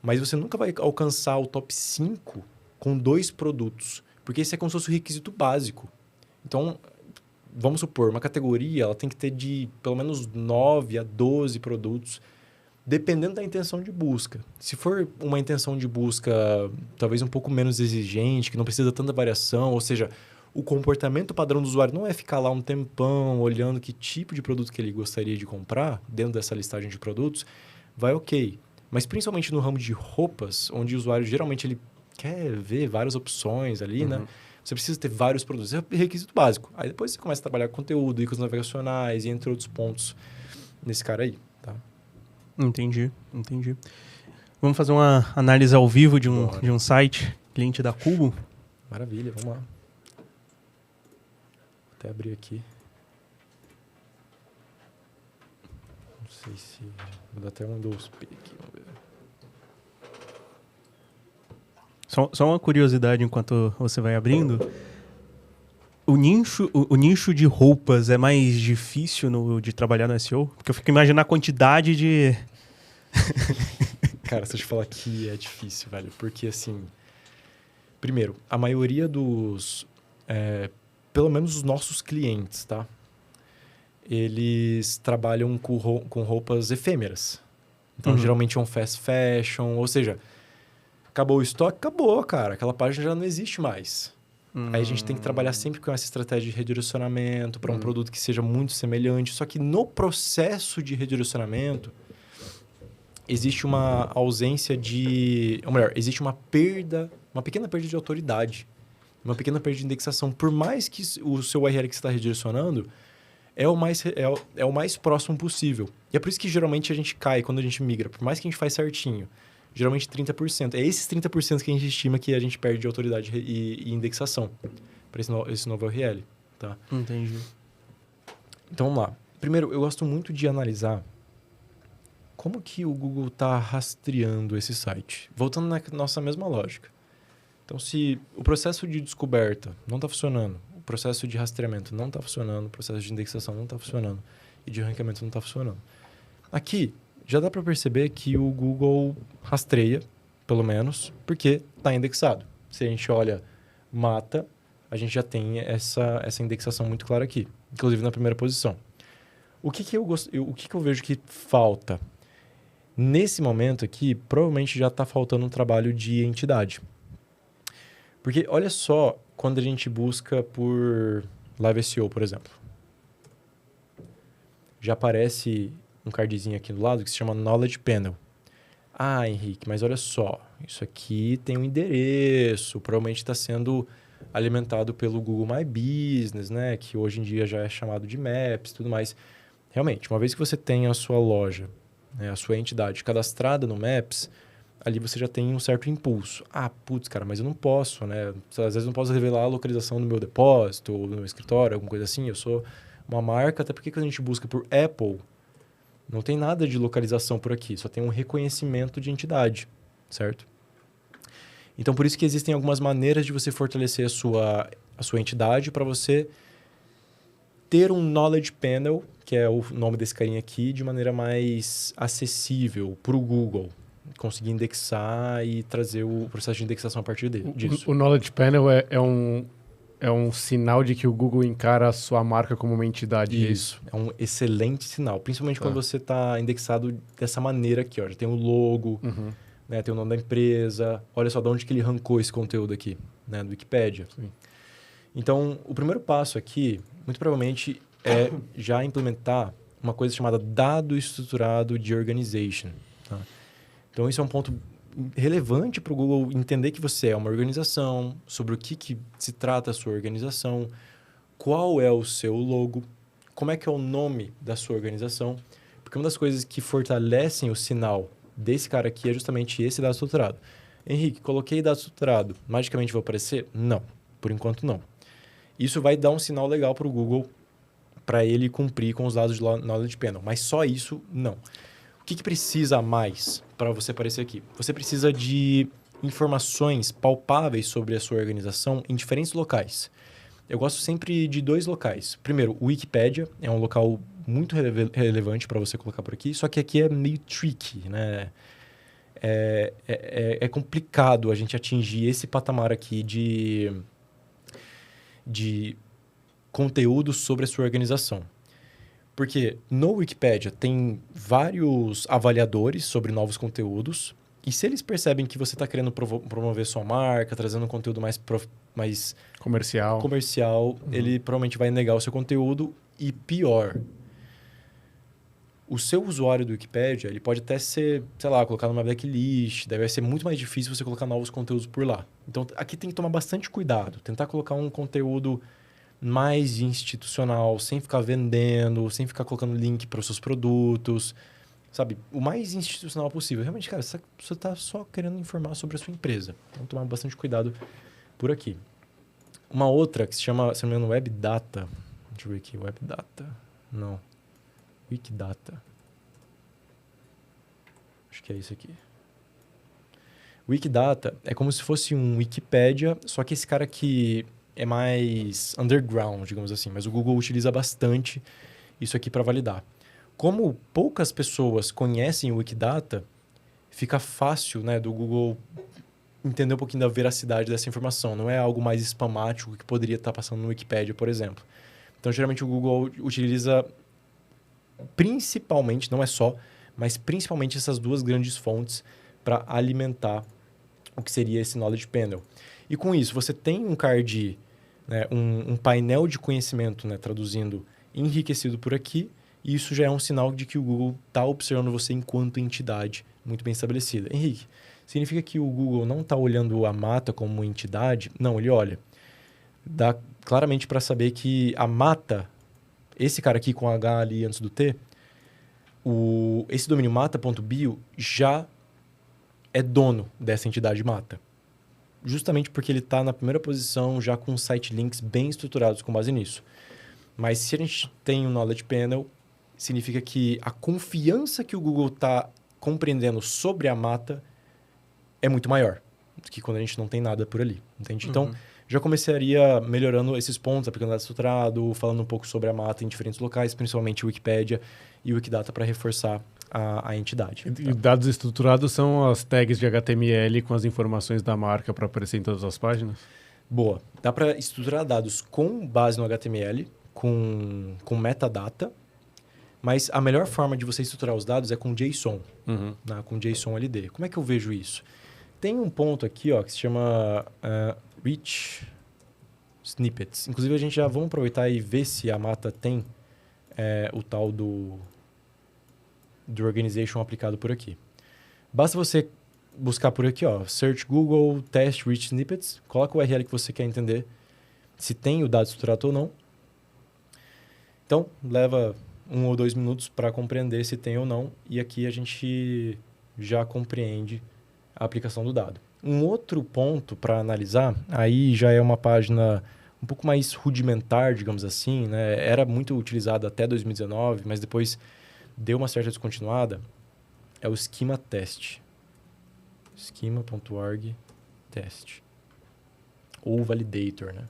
Mas você nunca vai alcançar o top 5 com 2 produtos. Porque esse é como se fosse o requisito básico. Então, vamos supor, uma categoria ela tem que ter de pelo menos 9 a 12 produtos, dependendo da intenção de busca. Se for uma intenção de busca talvez um pouco menos exigente, que não precisa tanta variação, ou seja, o comportamento padrão do usuário não é ficar lá um tempão olhando que tipo de produto que ele gostaria de comprar dentro dessa listagem de produtos, vai ok. Mas principalmente no ramo de roupas, onde o usuário geralmente ele quer ver várias opções ali, né? Você precisa ter vários produtos. É requisito básico. Aí depois você começa a trabalhar com conteúdo, ícones navegacionais e entre outros pontos nesse cara aí, tá? Entendi. Vamos fazer uma análise ao vivo de um site, cliente da Cubo. Maravilha, vamos lá. Vou até abrir aqui. Não sei se... Vou dar até um Windows P aqui, vamos ver. Só uma curiosidade enquanto você vai abrindo. O nicho de roupas é mais difícil de trabalhar no SEO? Porque eu fico imaginando a quantidade de... Cara, se eu te falar que é difícil, velho. Porque, assim... Primeiro, a maioria dos... pelo menos os nossos clientes, tá? Eles trabalham com roupas efêmeras. Então, geralmente é um fast fashion. Ou seja, acabou o estoque, acabou, cara. Aquela página já não existe mais. Aí a gente tem que trabalhar sempre com essa estratégia de redirecionamento para um produto que seja muito semelhante. Só que no processo de redirecionamento, existe uma ausência de... Ou melhor, existe uma pequena perda de autoridade, uma pequena perda de indexação. Por mais que o seu URL que você está redirecionando é o mais próximo possível. E é por isso que geralmente a gente cai quando a gente migra. Por mais que a gente faz certinho, geralmente 30%. É esses 30% que a gente estima que a gente perde de autoridade e indexação para esse novo URL. Tá? Entendi. Então, vamos lá. Primeiro, eu gosto muito de analisar como que o Google está rastreando esse site. Voltando na nossa mesma lógica. Então, se o processo de descoberta não está funcionando, o processo de rastreamento não está funcionando, o processo de indexação não está funcionando e de ranqueamento não está funcionando. Aqui, já dá para perceber que o Google rastreia, pelo menos, porque está indexado. Se a gente olha mata, a gente já tem essa indexação muito clara aqui, inclusive na primeira posição. O que eu vejo que falta? Nesse momento aqui, provavelmente já está faltando um trabalho de entidade. Porque olha só quando a gente busca por Live SEO, por exemplo. Já aparece um cardzinho aqui do lado que se chama Knowledge Panel. Ah, Henrique, mas olha só, isso aqui tem um endereço, provavelmente está sendo alimentado pelo Google My Business, né? Que hoje em dia já é chamado de Maps e tudo mais. Realmente, uma vez que você tem a sua loja, né, a sua entidade cadastrada no Maps, ali você já tem um certo impulso. Ah, putz, cara, mas eu não posso, né? Às vezes eu não posso revelar a localização do meu depósito ou do meu escritório, alguma coisa assim. Eu sou uma marca, até porque quando a gente busca por Apple, não tem nada de localização por aqui, só tem um reconhecimento de entidade, certo? Então, por isso que existem algumas maneiras de você fortalecer a sua entidade para você ter um Knowledge Panel, que é o nome desse carinha aqui, de maneira mais acessível para o Google. Conseguir indexar e trazer o processo de indexação a partir disso. O Knowledge Panel é um sinal de que o Google encara a sua marca como uma entidade. Isso, é um excelente sinal. Principalmente quando você está indexado dessa maneira aqui. Ó, já tem o logo, né, tem o nome da empresa. Olha só de onde que ele arrancou esse conteúdo aqui, né, do Wikipedia. Sim. Então, o primeiro passo aqui, muito provavelmente, é já implementar uma coisa chamada dado estruturado de organization. Tá? Então, isso é um ponto relevante para o Google entender que você é uma organização, sobre o que se trata a sua organização, qual é o seu logo, como é que é o nome da sua organização. Porque uma das coisas que fortalecem o sinal desse cara aqui é justamente esse dado estruturado. Henrique, coloquei dado estruturado, magicamente vai aparecer? Não, por enquanto não. Isso vai dar um sinal legal para o Google para ele cumprir com os dados de Knowledge Panel, mas só isso não. O que precisa mais para você aparecer aqui? Você precisa de informações palpáveis sobre a sua organização em diferentes locais. Eu gosto sempre de 2 locais. Primeiro, o Wikipedia é um local muito relevante para você colocar por aqui, só que aqui é meio tricky, né? É complicado a gente atingir esse patamar aqui de conteúdo sobre a sua organização. Porque no Wikipedia tem vários avaliadores sobre novos conteúdos e se eles percebem que você está querendo promover sua marca, trazendo um conteúdo mais comercial, ele provavelmente vai negar o seu conteúdo e pior, o seu usuário do Wikipedia, ele pode até ser, sei lá, colocar numa blacklist, deve ser muito mais difícil você colocar novos conteúdos por lá. Então, aqui tem que tomar bastante cuidado, tentar colocar um conteúdo mais institucional, sem ficar vendendo, sem ficar colocando link para os seus produtos, sabe? O mais institucional possível. Realmente, cara, você está só querendo informar sobre a sua empresa. Então, tomar bastante cuidado por aqui. Uma outra que se chama, se não me engano, Webdata. Deixa eu ver aqui, Webdata. Não. Wikidata. Acho que é isso aqui. Wikidata é como se fosse um Wikipedia, só que esse cara aqui é mais underground, digamos assim. Mas o Google utiliza bastante isso aqui para validar. Como poucas pessoas conhecem o Wikidata, fica fácil, né, do Google entender um pouquinho da veracidade dessa informação. Não é algo mais spamático que poderia estar passando no Wikipedia, por exemplo. Então, geralmente, o Google utiliza principalmente, não é só, mas principalmente essas 2 grandes fontes para alimentar o que seria esse Knowledge Panel. E com isso, você tem um card, né, um painel de conhecimento, né, traduzindo, enriquecido por aqui, E isso já é um sinal de que o Google está observando você enquanto entidade muito bem estabelecida. Henrique, significa que o Google não está olhando a Mata como entidade? Não, ele olha. Dá claramente para saber que a Mata, esse cara aqui com H ali antes do T, esse domínio mata.bio já é dono dessa entidade Mata. Justamente porque ele está na primeira posição, já com site links bem estruturados com base nisso. Mas se a gente tem um Knowledge Panel, significa que a confiança que o Google está compreendendo sobre a Mata é muito maior do que quando a gente não tem nada por ali, entende? Uhum. Então, já começaria melhorando esses pontos, aplicando dado estruturado, falando um pouco sobre a Mata em diferentes locais, principalmente Wikipédia e Wikidata para reforçar a entidade. E dados estruturados são as tags de HTML com as informações da marca para aparecer em todas as páginas? Boa. Dá para estruturar dados com base no HTML, com metadata, mas a melhor forma de você estruturar os dados é com JSON, né? Com JSON LD. Como é que eu vejo isso? Tem um ponto aqui ó, que se chama Rich Snippets. Inclusive, a gente já vamos aproveitar e ver se a Mata tem o tal do organization aplicado por aqui. Basta você buscar por aqui, ó, search Google, test Rich Snippets, coloca o URL que você quer entender se tem o dado estruturado ou não. Então, leva 1 ou 2 minutos para compreender se tem ou não, e aqui a gente já compreende a aplicação do dado. Um outro ponto para analisar, aí já é uma página um pouco mais rudimentar, digamos assim, né? Era muito utilizada até 2019, mas depois deu uma certa descontinuada, é o Schema Test. Schema.org test. Ou Validator, né?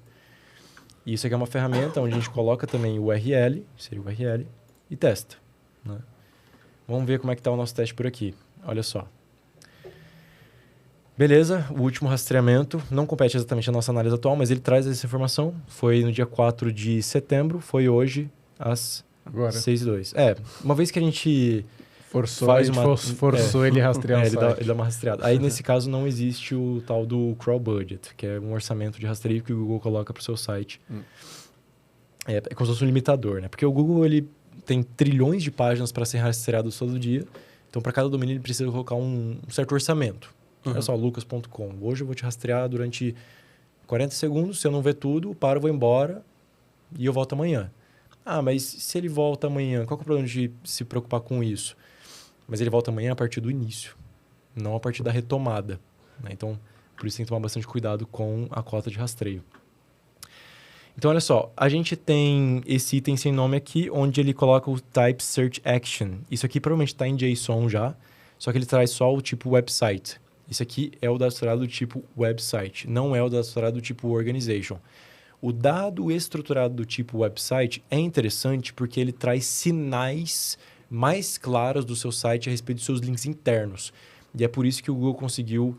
E isso aqui é uma ferramenta onde a gente coloca também o URL, seria o URL, e testa, né? Vamos ver como é que está o nosso teste por aqui. Olha só. Beleza, o último rastreamento não compete exatamente à nossa análise atual, mas ele traz essa informação. Foi no dia 4 de setembro, foi hoje, às 6h02. Uma vez que a gente forçou ele a rastrear o site. Ele dá uma rastreada. Aí, nesse caso, não existe o tal do crawl budget, que é um orçamento de rastreio que o Google coloca para o seu site. É como se fosse um limitador, né? Porque o Google ele tem trilhões de páginas para ser rastreados todo dia. Então, para cada domínio, ele precisa colocar um certo orçamento. Olha só, lucas.com. Hoje eu vou te rastrear durante 40 segundos. Se eu não ver tudo, eu vou embora e eu volto amanhã. Ah, mas se ele volta amanhã, qual que é o problema de se preocupar com isso? Mas ele volta amanhã a partir do início, não a partir da retomada, né? Então, por isso tem que tomar bastante cuidado com a cota de rastreio. Então, olha só, a gente tem esse item sem nome aqui, onde ele coloca o type search action. Isso aqui provavelmente está em JSON já, só que ele traz só o tipo website. Isso aqui é o dado estruturado do tipo website, não é o dado estruturado do tipo organization. O dado estruturado do tipo website é interessante porque ele traz sinais mais claros do seu site a respeito dos seus links internos. E é por isso que o Google conseguiu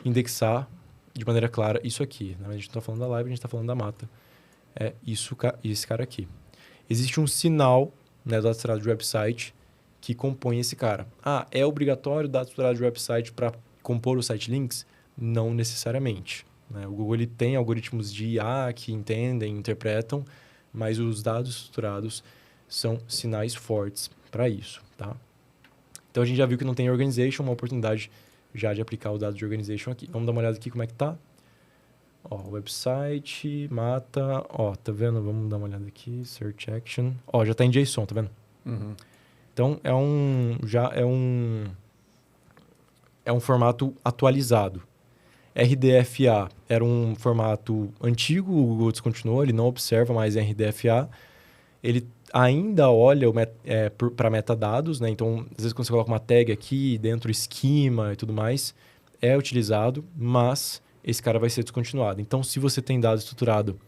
indexar de maneira clara isso aqui. A gente não está falando da live, a gente está falando da Mata. É esse cara aqui. Existe um sinal, né, do dado estruturado de website que compõe esse cara. Ah, é obrigatório o dado estruturado de website para compor os site links? Não necessariamente, né? O Google ele tem algoritmos de IA que entendem, interpretam, mas os dados estruturados são sinais fortes para isso, tá? Então, a gente já viu que não tem organization, uma oportunidade já de aplicar o dado de organization aqui. Vamos dar uma olhada aqui como é que tá. Ó, website, Mata, ó, tá vendo? Vamos dar uma olhada aqui, search action. Ó, já tá em JSON, tá vendo? Então, é um formato atualizado. RDFA era um formato antigo, o Google descontinuou, ele não observa mais em RDFA. Ele ainda olha para metadados, né? Então, às vezes, quando você coloca uma tag aqui, dentro esquema e tudo mais, é utilizado, mas esse cara vai ser descontinuado. Então, se você tem dado estruturado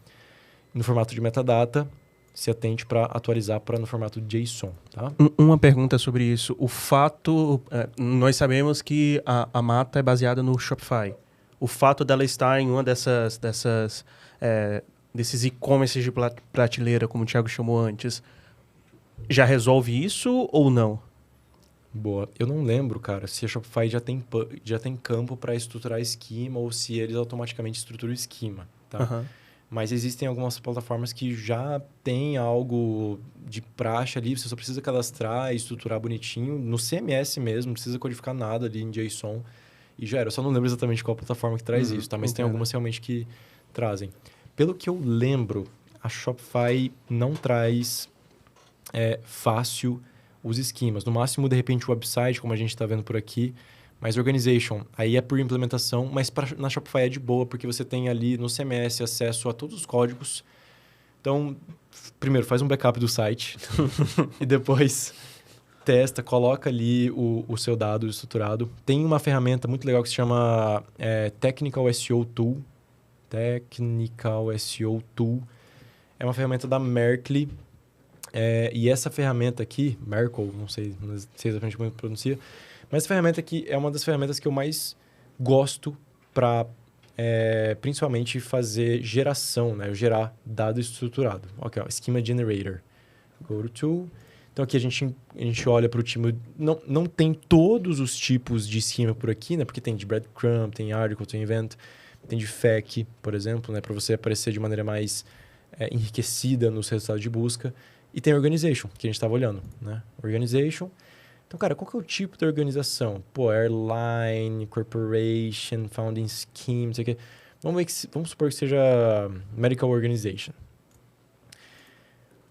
no formato de metadata, se atente para atualizar no formato JSON, tá? Uma pergunta sobre isso. O fato... nós sabemos que a Mata é baseada no Shopify. O fato dela estar em uma desses e-commerces de prateleira, como o Thiago chamou antes, já resolve isso ou não? Boa. Eu não lembro, cara, se a Shopify já tem campo para estruturar esquema ou se eles automaticamente estruturam o esquema, tá? Mas existem algumas plataformas que já tem algo de praxe ali, você só precisa cadastrar e estruturar bonitinho, no CMS mesmo, não precisa codificar nada ali em JSON, e já era. Eu só não lembro exatamente qual plataforma que traz isso, tá? Mas tem algumas realmente que trazem. Pelo que eu lembro, a Shopify não traz fácil os esquemas. No máximo, de repente, o website, como a gente está vendo por aqui, mas organization, aí é por implementação, mas na Shopify é de boa, porque você tem ali no CMS acesso a todos os códigos. Então, primeiro, faz um backup do site e depois testa, coloca ali o seu dado estruturado. Tem uma ferramenta muito legal que se chama Technical SEO Tool. Technical SEO Tool. É uma ferramenta da Merkle. E essa ferramenta aqui, Merkle, não sei exatamente como pronuncia, mas essa ferramenta aqui é uma das ferramentas que eu mais gosto para, principalmente, fazer geração, né? Gerar dado estruturado. Ok, ó, Schema Generator. Go to Tool. Então, aqui a gente olha para o time. Não tem todos os tipos de esquema por aqui, né? Porque tem de breadcrumb, tem article, tem event, tem de FAQ, por exemplo, né? Para você aparecer de maneira mais enriquecida nos resultados de busca. E tem organization, que a gente estava olhando, né? Organization. Então, cara, qual que é o tipo de organização? Pô, airline, corporation, founding scheme, não sei o quê. Vamos supor que seja medical organization.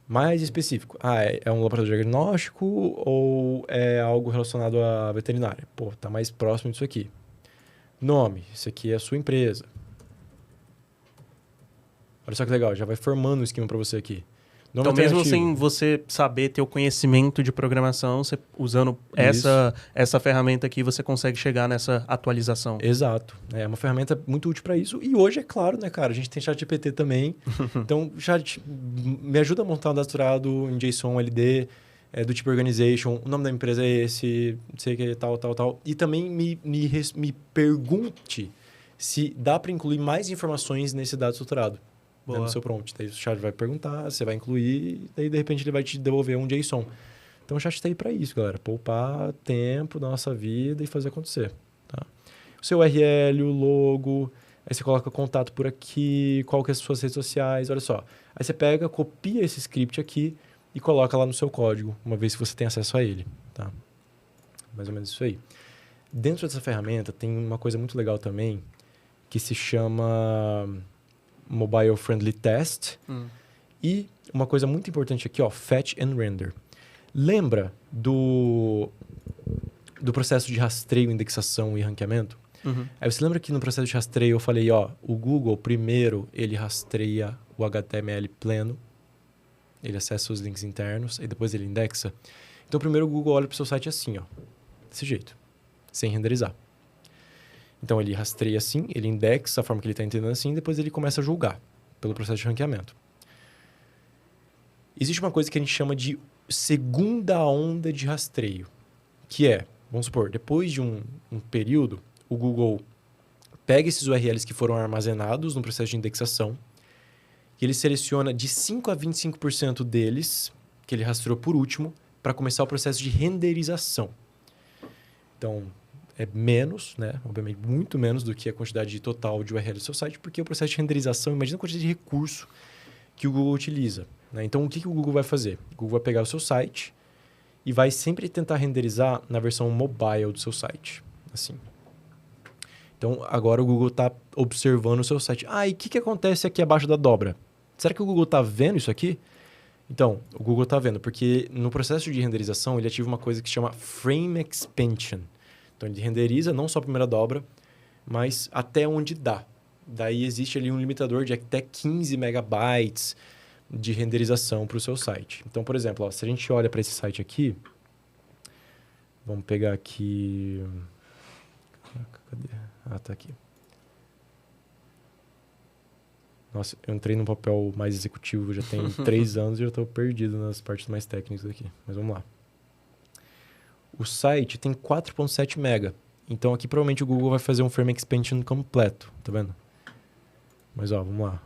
Mais específico. É um laboratório diagnóstico ou é algo relacionado à veterinária? Pô, tá mais próximo disso aqui. Nome. Isso aqui é a sua empresa. Olha só que legal, já vai formando o esquema para você aqui. Então, mesmo sem você saber ter o conhecimento de programação, você, usando essa ferramenta aqui, você consegue chegar nessa atualização. Exato. É uma ferramenta muito útil para isso. E hoje, é claro, né, cara? A gente tem ChatGPT também. Então, chat me ajuda a montar um dado estruturado em JSON, LD, do tipo organization. O nome da empresa é esse, não sei o que, tal. E também me pergunte se dá para incluir mais informações nesse dado estruturado. No seu prompt. Daí o chat vai perguntar, você vai incluir, daí de repente ele vai te devolver um JSON. Então o chat está aí para isso, galera. Poupar tempo da nossa vida e fazer acontecer. Tá? O seu URL, o logo, aí você coloca contato por aqui, qual que é as suas redes sociais, olha só. Aí você pega, copia esse script aqui e coloca lá no seu código, uma vez que você tem acesso a ele. Tá? Mais ou menos isso aí. Dentro dessa ferramenta tem uma coisa muito legal também, que se chama Mobile Friendly Test. E uma coisa muito importante aqui, ó, Fetch and Render. Lembra do processo de rastreio, indexação e ranqueamento? Aí você lembra que no processo de rastreio eu falei, ó, o Google primeiro ele rastreia o HTML pleno, ele acessa os links internos e depois ele indexa. Então primeiro o Google olha para o seu site assim, ó, desse jeito, sem renderizar. Então, ele rastreia assim, ele indexa a forma que ele está entendendo assim, e depois ele começa a julgar pelo processo de ranqueamento. Existe uma coisa que a gente chama de segunda onda de rastreio, que é, vamos supor, depois de um período, o Google pega esses URLs que foram armazenados no processo de indexação e ele seleciona de 5 a 25% deles, que ele rastreou por último, para começar o processo de renderização. Então, é menos, né? Obviamente, muito menos do que a quantidade total de URL do seu site, porque o processo de renderização, imagina a quantidade de recurso que o Google utiliza. Né? Então, o que o Google vai fazer? O Google vai pegar o seu site e vai sempre tentar renderizar na versão mobile do seu site. Assim. Então, agora o Google está observando o seu site. E o que acontece aqui abaixo da dobra? Será que o Google está vendo isso aqui? Então, o Google está vendo, porque no processo de renderização, ele ativa uma coisa que se chama Frame Expansion. Então, ele renderiza não só a primeira dobra, mas até onde dá. Daí, existe ali um limitador de até 15 megabytes de renderização para o seu site. Então, por exemplo, ó, se a gente olha para esse site aqui, vamos pegar aqui... Cadê? Tá aqui. Nossa, eu entrei num papel mais executivo, já tem 3 anos e já estou perdido nas partes mais técnicas aqui. Mas vamos lá. O site tem 4.7 mega. Então aqui provavelmente o Google vai fazer um frame expansion completo. Tá vendo? Mas ó, vamos lá.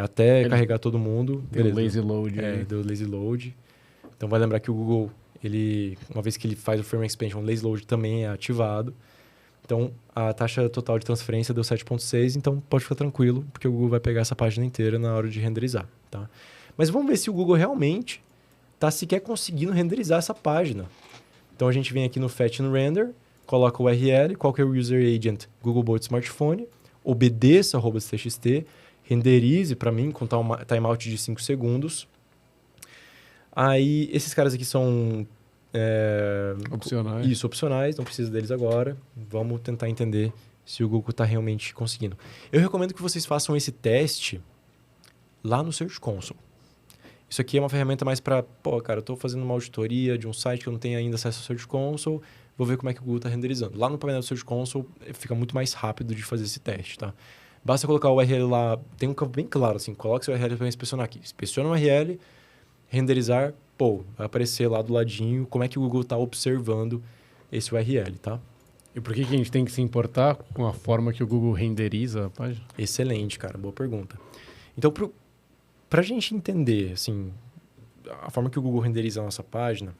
Até ele carregar todo mundo. Deu lazy load. Deu lazy load. Então vai lembrar que o Google, uma vez que ele faz o frame expansion, o lazy load também é ativado. Então, a taxa total de transferência deu 7,6, então pode ficar tranquilo, porque o Google vai pegar essa página inteira na hora de renderizar, tá? Mas vamos ver se o Google realmente está sequer conseguindo renderizar essa página. Então, a gente vem aqui no Fetch and Render, coloca o URL, qual que é o User Agent Google Bolt Smartphone, obedeça @txt, renderize para mim com timeout de 5 segundos. Aí, esses caras aqui são... opcionais. Isso, opcionais, não precisa deles agora. Vamos tentar entender se o Google está realmente conseguindo. Eu recomendo que vocês façam esse teste lá no Search Console. Isso aqui é uma ferramenta mais para... Pô, cara, eu estou fazendo uma auditoria de um site que eu não tenho ainda acesso ao Search Console, vou ver como é que o Google está renderizando. Lá no painel do Search Console fica muito mais rápido de fazer esse teste, tá? Basta colocar o URL lá, tem um campo bem claro, assim, coloca seu URL para inspecionar aqui. Inspeciona o URL, renderizar, pô, vai aparecer lá do ladinho como é que o Google está observando esse URL, tá? E por que a gente tem que se importar com a forma que o Google renderiza a página? Excelente, cara, boa pergunta. Então, para a gente entender, assim, a forma que o Google renderiza a nossa página,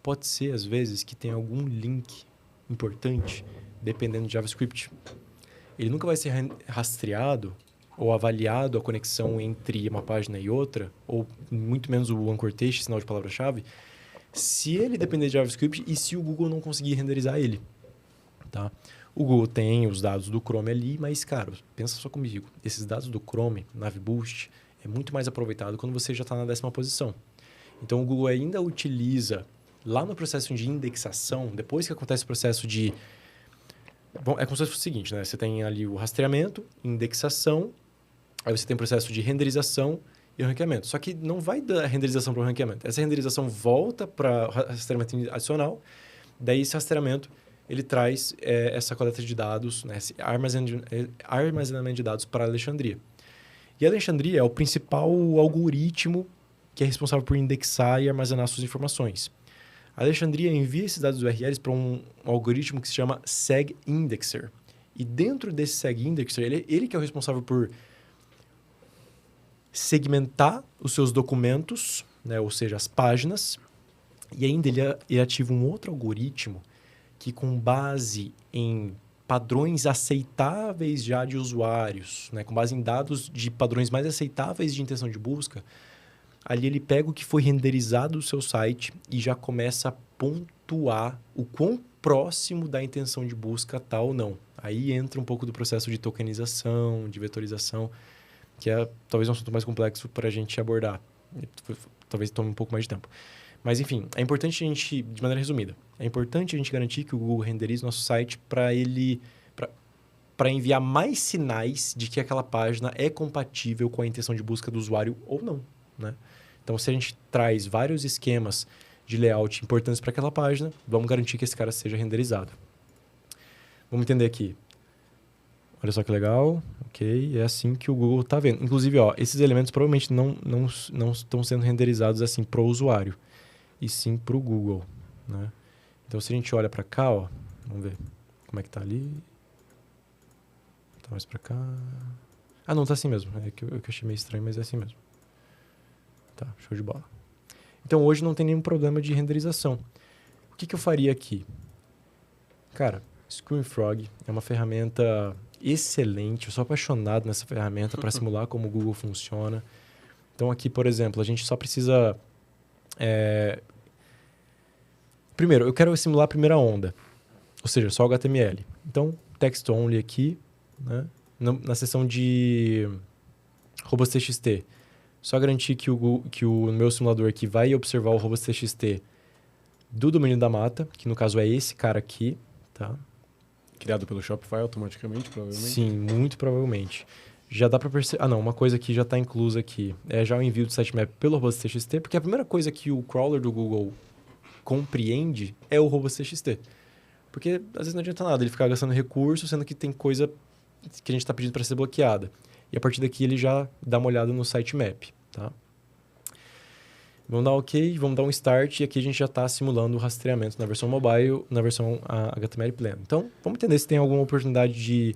pode ser, às vezes, que tem algum link importante, dependendo de JavaScript. Ele nunca vai ser rastreado ou avaliado a conexão entre uma página e outra, ou muito menos o anchor text, sinal de palavra-chave, se ele depender de JavaScript e se o Google não conseguir renderizar ele. Tá? O Google tem os dados do Chrome ali, mas, cara, pensa só comigo. Esses dados do Chrome, Navboost, é muito mais aproveitado quando você já está na 10ª posição. Então, o Google ainda utiliza, lá no processo de indexação, depois que acontece o processo de... Bom, é como se fosse o seguinte, né? Você tem ali o rastreamento, indexação, aí você tem o processo de renderização e ranqueamento. Só que não vai da renderização para o ranqueamento. Essa renderização volta para o rastreamento adicional, daí esse rastreamento ele traz essa coleta de dados, né? Esse armazenamento de dados para a Alexandria. E a Alexandria é o principal algoritmo que é responsável por indexar e armazenar suas informações. A Alexandria envia esses dados URLs para um algoritmo que se chama SegIndexer. E dentro desse SegIndexer, ele que é o responsável por segmentar os seus documentos, né? Ou seja, as páginas, e ainda ele ativa um outro algoritmo que, com base em padrões aceitáveis já de usuários, né? Com base em dados de padrões mais aceitáveis de intenção de busca, ali ele pega o que foi renderizado do seu site e já começa a pontuar o quão próximo da intenção de busca está ou não. Aí entra um pouco do processo de tokenização, de vetorização, que é talvez um assunto mais complexo para a gente abordar. Talvez tome um pouco mais de tempo. Mas, enfim, é importante a gente, de maneira resumida, é importante a gente garantir que o Google renderize nosso site para enviar mais sinais de que aquela página é compatível com a intenção de busca do usuário ou não, né? Então, se a gente traz vários esquemas de layout importantes para aquela página, vamos garantir que esse cara seja renderizado. Vamos entender aqui. Olha só que legal. Ok, é assim que o Google está vendo. Inclusive, ó, esses elementos provavelmente não estão sendo renderizados assim para o usuário, e sim para o Google, né? Então, se a gente olha para cá, ó, vamos ver como é que está ali. Tá mais para cá. Ah, não, tá assim mesmo. É que eu achei meio estranho, mas é assim mesmo. Tá, show de bola. Então, hoje não tem nenhum problema de renderização. O que eu faria aqui? Cara, ScreenFrog é uma ferramenta excelente. Eu sou apaixonado nessa ferramenta para simular como o Google funciona. Então, aqui, por exemplo, a gente só precisa... Primeiro, eu quero simular a primeira onda. Ou seja, só HTML. Então, text only aqui, né? Na seção de robots.txt. Só garantir que o meu simulador aqui vai observar o robots.txt do domínio da mata, que no caso é esse cara aqui, tá? Criado pelo Shopify automaticamente, provavelmente? Sim, muito provavelmente. Já dá para perceber... Ah, não, uma coisa que já está inclusa aqui é já o envio do sitemap pelo robots.txt, porque a primeira coisa que o crawler do Google compreende é o robots.txt. Porque às vezes não adianta nada ele ficar gastando recursos, sendo que tem coisa que a gente está pedindo para ser bloqueada. E a partir daqui ele já dá uma olhada no sitemap, tá? Vamos dar OK, vamos dar um start e aqui a gente já está simulando o rastreamento na versão mobile, na versão HTML pleno. Então, vamos entender se tem alguma oportunidade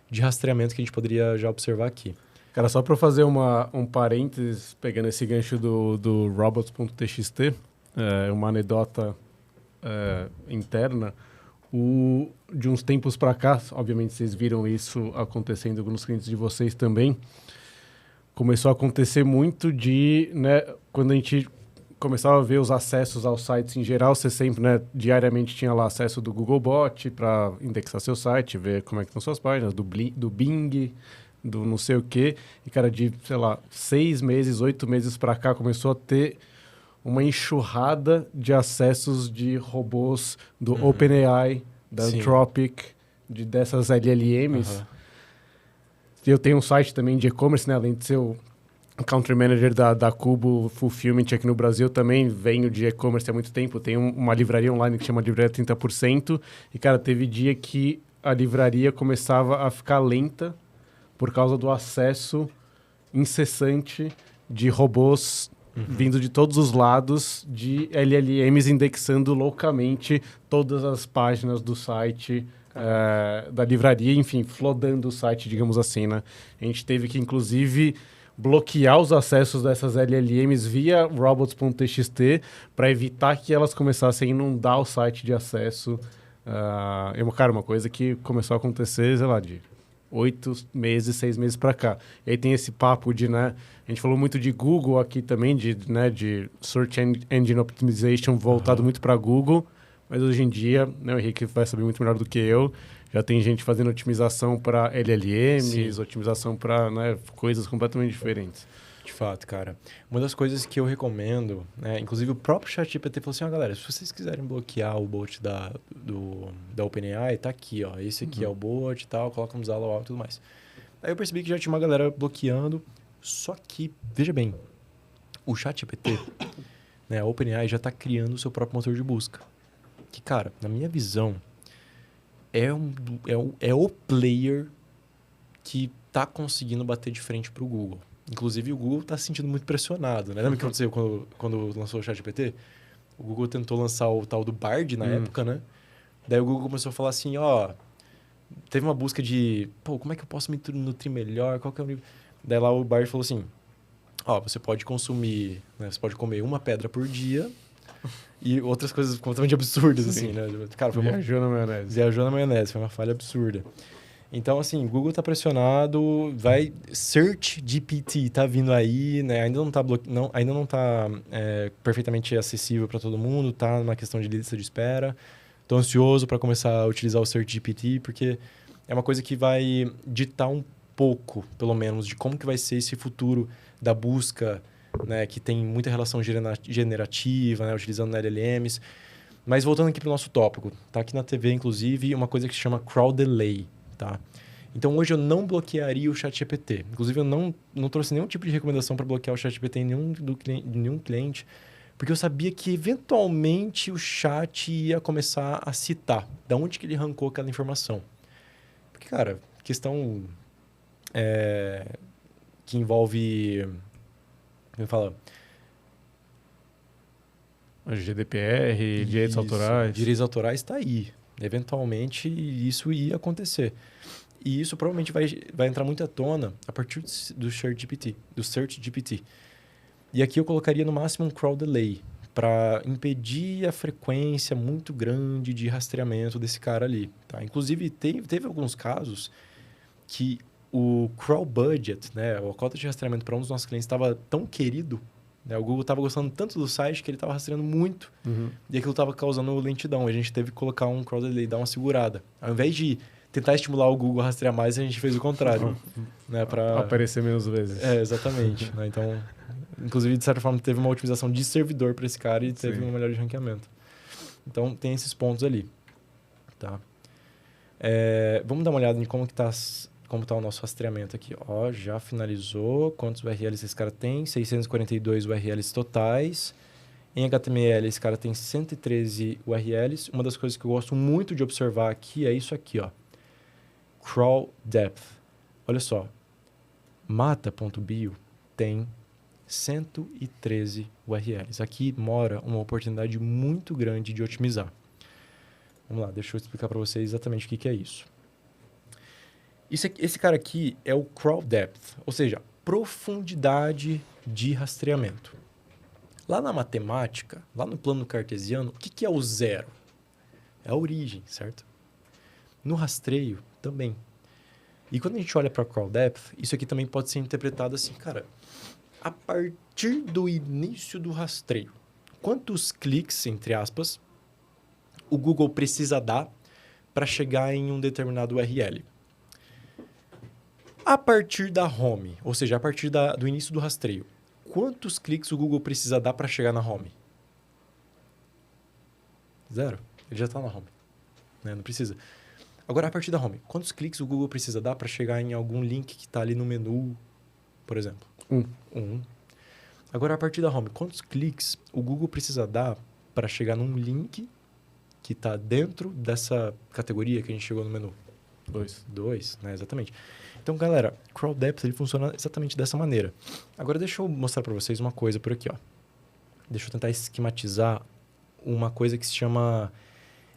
de rastreamento que a gente poderia já observar aqui. Cara, só para fazer um parênteses, pegando esse gancho do robots.txt, uma anedota interna, De uns tempos para cá, obviamente vocês viram isso acontecendo nos clientes de vocês também, começou a acontecer muito né, quando a gente começava a ver os acessos aos sites em geral, você sempre, né, diariamente tinha lá acesso do Googlebot para indexar seu site, ver como é que estão suas páginas, do Bing, do não sei o quê. E, cara, de, sei lá, 6 meses, 8 meses para cá, começou a ter uma enxurrada de acessos de robôs do OpenAI, da Anthropic, dessas LLMs. Eu tenho um site também de e-commerce, né? Além de ser o Country Manager da Cubo Fulfillment aqui no Brasil, também venho de e-commerce há muito tempo. Tenho uma livraria online que chama Livraria 30%. E, cara, teve dia que a livraria começava a ficar lenta por causa do acesso incessante de robôs vindo de todos os lados, de LLMs indexando loucamente todas as páginas do site, da livraria, enfim, flodando o site, digamos assim, né? A gente teve que, inclusive, bloquear os acessos dessas LLMs via robots.txt para evitar que elas começassem a inundar o site de acesso. Cara, uma coisa que começou a acontecer, sei lá, de 8 meses, 6 meses para cá. E aí tem esse papo de, né, a gente falou muito de Google aqui também, de Search Engine Optimization voltado muito para Google, mas hoje em dia, né, o Henrique vai saber muito melhor do que eu, já tem gente fazendo otimização para LLMs, otimização para, né, coisas completamente diferentes. De fato, cara. Uma das coisas que eu recomendo, né, inclusive o próprio ChatGPT falou assim, galera, se vocês quiserem bloquear o bot da OpenAI, tá aqui, ó. Esse aqui é o bot e tal, coloca no Zalo e tudo mais. Aí eu percebi que já tinha uma galera bloqueando, só que, veja bem, o ChatGPT, né, a OpenAI já tá criando o seu próprio motor de busca. Que, cara, na minha visão, é o player que tá conseguindo bater de frente pro Google. Inclusive, o Google está se sentindo muito pressionado, né? Lembra o que aconteceu quando lançou o ChatGPT? O Google tentou lançar o tal do Bard na época, né? Daí o Google começou a falar assim, teve uma busca de, como é que eu posso me nutrir melhor? Qual que é o nível? Daí lá o Bard falou assim, você pode consumir, né? Você pode comer uma pedra por dia e outras coisas completamente absurdas, assim, né? Cara, Viajou na maionese. Viajou na maionese, foi uma falha absurda. Então, assim, o Google está pressionado, Search GPT está vindo aí, né? Ainda não está perfeitamente acessível para todo mundo, está numa questão de lista de espera. Estou ansioso para começar a utilizar o Search GPT, porque é uma coisa que vai ditar um pouco, pelo menos, de como que vai ser esse futuro da busca, né? Que tem muita relação generativa, né? Utilizando LLMs. Mas voltando aqui para o nosso tópico, tá aqui na TV, inclusive, uma coisa que se chama Crawl Delay. Tá? Então, hoje eu não bloquearia o ChatGPT. Inclusive, eu não trouxe nenhum tipo de recomendação para bloquear o ChatGPT em nenhum cliente, porque eu sabia que, eventualmente, o chat ia começar a citar de onde que ele arrancou aquela informação. Porque, cara, questão que envolve... Como fala? GDPR, direitos autorais. Direitos autorais está aí. Eventualmente, isso ia acontecer. E isso provavelmente vai entrar muito à tona a partir do Search GPT. E aqui eu colocaria no máximo um crawl delay para impedir a frequência muito grande de rastreamento desse cara ali. Tá? Inclusive, teve alguns casos que o crawl budget, né, a cota de rastreamento para um dos nossos clientes estava tão querido, né, o Google estava gostando tanto do site que ele estava rastreando muito e aquilo estava causando lentidão. A gente teve que colocar um crawl delay, dar uma segurada. Ao invés de tentar estimular o Google a rastrear mais, a gente fez o contrário. Né, para aparecer menos vezes. Exatamente. Né? Então, inclusive, de certa forma, teve uma otimização de servidor para esse cara e teve uma melhora de ranqueamento. Então, tem esses pontos ali. Tá? Vamos dar uma olhada em como está o nosso rastreamento aqui. Já finalizou. Quantos URLs esse cara tem? 642 URLs totais. Em HTML, esse cara tem 113 URLs. Uma das coisas que eu gosto muito de observar aqui é isso aqui. Crawl Depth. Olha só. Mata.bio tem 113 URLs. Aqui mora uma oportunidade muito grande de otimizar. Vamos lá, deixa eu explicar para vocês exatamente o que é isso. Esse cara aqui é o Crawl Depth, ou seja, profundidade de rastreamento. Lá na matemática, lá no plano cartesiano, o que é o zero? É a origem, certo? No rastreio, também. E quando a gente olha para crawl depth, isso aqui também pode ser interpretado assim, cara, a partir do início do rastreio, quantos cliques, entre aspas, o Google precisa dar para chegar em um determinado URL? A partir da home, ou seja, a partir do início do rastreio, quantos cliques o Google precisa dar para chegar na home? 0. Ele já está na home. Né? Não precisa. Agora, a partir da home, quantos cliques o Google precisa dar para chegar em algum link que está ali no menu, por exemplo? 1. Agora, a partir da home, quantos cliques o Google precisa dar para chegar num link que está dentro dessa categoria que a gente chegou no menu? 2, né? Exatamente. Então, galera, crawl depth ele funciona exatamente dessa maneira. Agora, deixa eu mostrar para vocês uma coisa por aqui, ó. Deixa eu tentar esquematizar uma coisa que se chama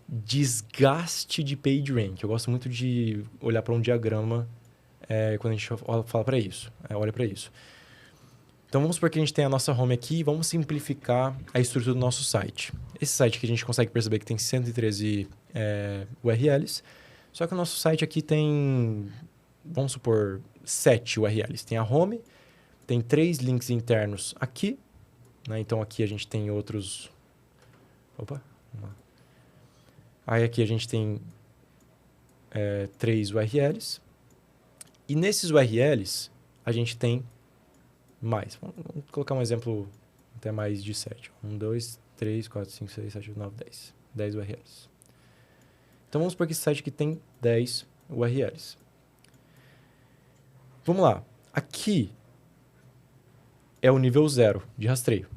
desgaste de PageRank. Eu gosto muito de olhar para um diagrama quando a gente fala para isso. Olha para isso. Então, vamos supor que a gente tem a nossa home aqui e vamos simplificar a estrutura do nosso site. Esse site que a gente consegue perceber que tem 113 URLs, só que o nosso site aqui tem, vamos supor, 7 URLs. Tem a home, tem 3 links internos aqui, né? Então, aqui a gente tem outros... Opa! Aí aqui a gente tem 3 URLs. E nesses URLs, a gente tem mais. Vamos colocar um exemplo até mais de 7. 1, 2, 3, 4, 5, 6, 7, 8, 9, 10. 10 URLs. Então, vamos supor que esse site aqui tem 10 URLs. Vamos lá. Aqui é o nível 0 de rastreio.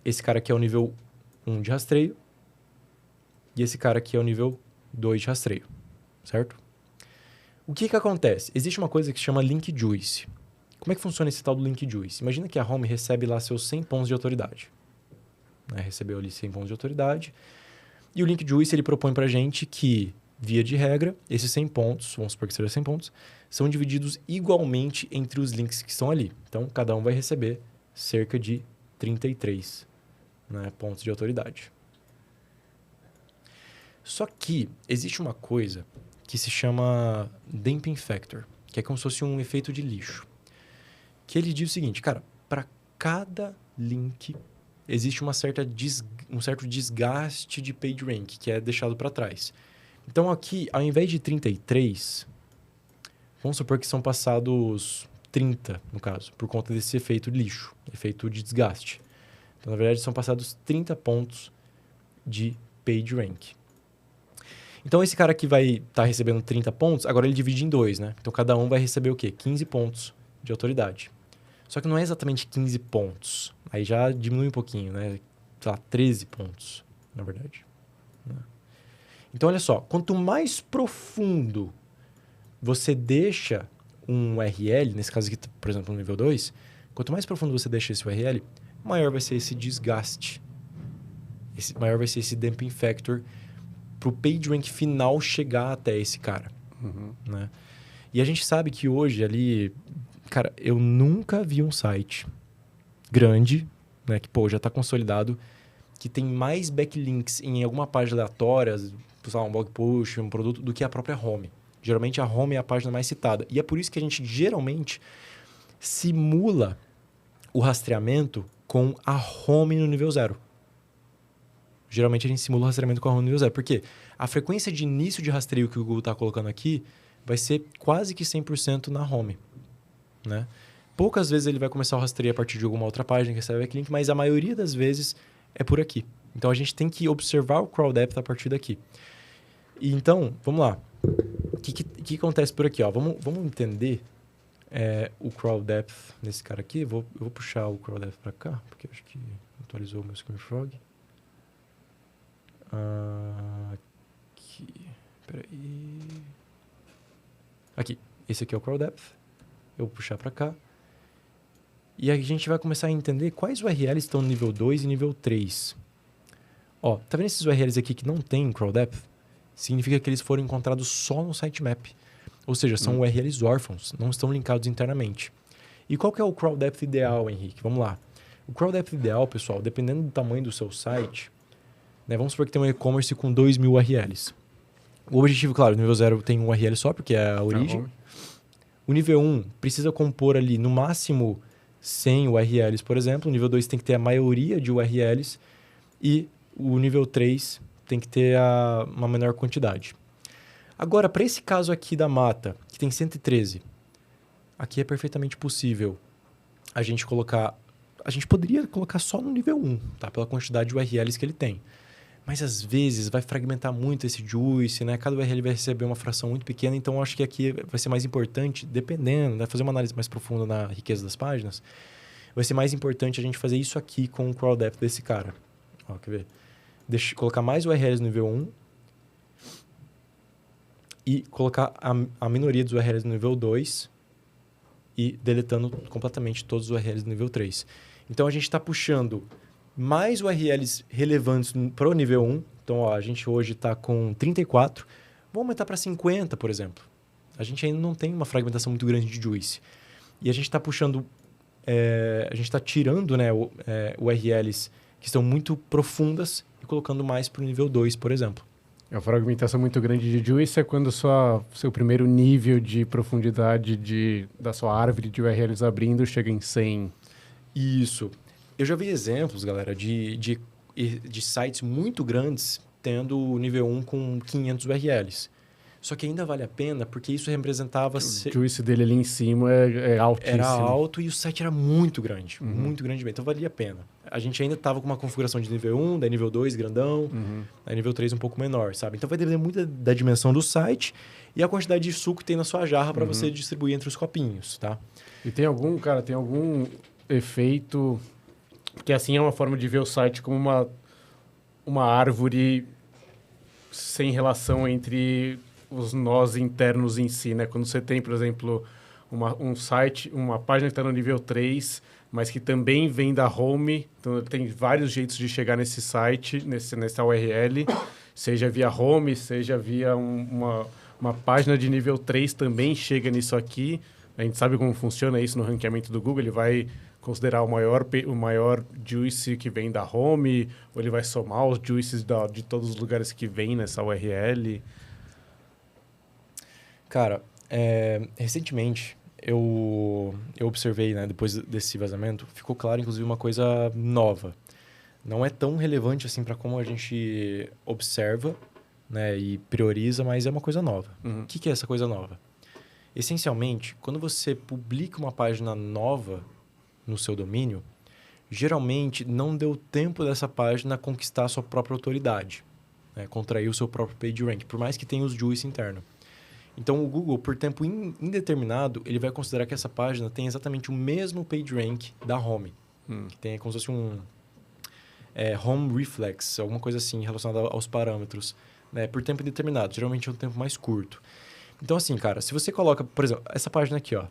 Esse cara aqui é o nível 1 de rastreio. E esse cara aqui é o nível 2 de rastreio. Certo? O que acontece? Existe uma coisa que se chama link juice. Como é que funciona esse tal do link juice? Imagina que a home recebe lá seus 100 pontos de autoridade. Né? Recebeu ali 100 pontos de autoridade. E o link juice ele propõe pra gente que, via de regra, esses 100 pontos, vamos supor que seja 100 pontos, são divididos igualmente entre os links que estão ali. Então, cada um vai receber cerca de 33 pontos de autoridade. Só que existe uma coisa que se chama damping factor, que é como se fosse um efeito de lixo. Que ele diz o seguinte, cara, para cada link existe um certo desgaste de PageRank, que é deixado para trás. Então aqui, ao invés de 33, vamos supor que são passados 30, no caso, por conta desse efeito de lixo, efeito de desgaste. Então, na verdade, são passados 30 pontos de PageRank. Então, esse cara que vai estar recebendo 30 pontos, agora ele divide em 2, né? Então, cada um vai receber o quê? 15 pontos de autoridade. Só que não é exatamente 15 pontos. Aí já diminui um pouquinho, né? Sei lá, 13 pontos, na verdade. Então, olha só. Quanto mais profundo você deixa um URL, nesse caso aqui, por exemplo, no nível 2, quanto mais profundo você deixa esse URL, maior vai ser esse desgaste. Maior vai ser esse damping factor para o PageRank final chegar até esse cara. Né? E a gente sabe que hoje ali... Cara, eu nunca vi um site grande, né, que já está consolidado, que tem mais backlinks em alguma página aleatória, um blog post, um produto, do que a própria home. Geralmente a home é a página mais citada. E é por isso que a gente geralmente simula o rastreamento com a home no nível 0. Geralmente a gente simula o rastreamento com a home no nível 0. Por quê? A frequência de início de rastreio que o Google está colocando aqui vai ser quase que 100% na home. Né? Poucas vezes ele vai começar o rastreio a partir de alguma outra página que recebe backlink, mas a maioria das vezes é por aqui. Então a gente tem que observar o crawl depth a partir daqui. E então, vamos lá. O que acontece por aqui? Ó? Vamos entender o crawl depth nesse cara aqui. Eu vou puxar o crawl depth para cá, porque eu acho que atualizou o meu ScreamFrog. Aqui. Peraí. Aqui. Esse aqui é o crawl depth. Eu vou puxar para cá. E a gente vai começar a entender quais URLs estão no nível 2 e nível 3. Ó, tá vendo esses URLs aqui que não tem crawl depth? Significa que eles foram encontrados só no sitemap. Ou seja, são URLs órfãos, não estão linkados internamente. E qual que é o crawl depth ideal, Henrique? Vamos lá. O crawl depth ideal, pessoal, dependendo do tamanho do seu site, Né? Vamos supor que tem um e-commerce com 2.000 URLs. O objetivo, claro, o nível 0 tem um URL só, porque é a origem. O nível 1 precisa compor ali, no máximo, 100 URLs, por exemplo. O nível 2 tem que ter a maioria de URLs. E o nível 3 tem que ter uma menor quantidade. Agora, para esse caso aqui da mata, que tem 113, aqui é perfeitamente possível a gente colocar... A gente poderia colocar só no nível 1, tá? Pela quantidade de URLs que ele tem. Mas, às vezes, vai fragmentar muito esse juice, né? Cada URL vai receber uma fração muito pequena, então acho que aqui vai ser mais importante, dependendo, né? Fazer uma análise mais profunda na riqueza das páginas, vai ser mais importante a gente fazer isso aqui com o crawl depth desse cara. Ó, quer ver? Colocar mais URLs no nível 1 e colocar a minoria dos URLs no nível 2 e deletando completamente todos os URLs no nível 3. Então, a gente está puxando mais URLs relevantes para o nível 1. Então, ó, a gente hoje está com 34. Vamos aumentar para 50, por exemplo. A gente ainda não tem uma fragmentação muito grande de juice. E a gente está puxando... a gente está tirando, né, URLs que estão muito profundas e colocando mais para o nível 2, por exemplo. A fragmentação muito grande de juice é quando seu primeiro nível de profundidade da sua árvore de URLs abrindo chega em 100. Isso. Eu já vi exemplos, galera, de sites muito grandes tendo o nível 1 com 500 URLs. Só que ainda vale a pena porque isso representava... O juice dele ali em cima é altíssimo. Era alto e o site era muito grande. Muito grande mesmo. Então valia a pena. A gente ainda estava com uma configuração de nível 1, daí nível 2 grandão, daí nível 3 um pouco menor, sabe? Então vai depender muito da dimensão do site e a quantidade de suco que tem na sua jarra para você distribuir entre os copinhos, tá? E tem algum efeito... Porque assim é uma forma de ver o site como uma árvore sem relação entre os nós internos em si, né? Quando você tem, por exemplo, um site, uma página que está no nível 3, mas que também vem da home, então tem vários jeitos de chegar nesse site, nessa URL, seja via home, seja via uma página de nível 3 também chega nisso aqui. A gente sabe como funciona isso no ranqueamento do Google, ele vai considerar o maior juice que vem da home, ou ele vai somar os juices de todos os lugares que vem nessa URL? Cara, recentemente eu observei, né, depois desse vazamento, ficou claro, inclusive, uma coisa nova. Não é tão relevante assim para como a gente observa, né, e prioriza, mas é uma coisa nova. O que é essa coisa nova? Essencialmente, quando você publica uma página nova no seu domínio, geralmente não deu tempo dessa página conquistar a sua própria autoridade, né, contrair o seu próprio PageRank, por mais que tenha os juice interno. Então, o Google, por tempo indeterminado, ele vai considerar que essa página tem exatamente o mesmo PageRank da home, que tem como se fosse um home reflex, alguma coisa assim relacionada aos parâmetros, né, por tempo indeterminado. Geralmente é um tempo mais curto. Então, assim, cara, se você coloca, por exemplo, essa página aqui, ó,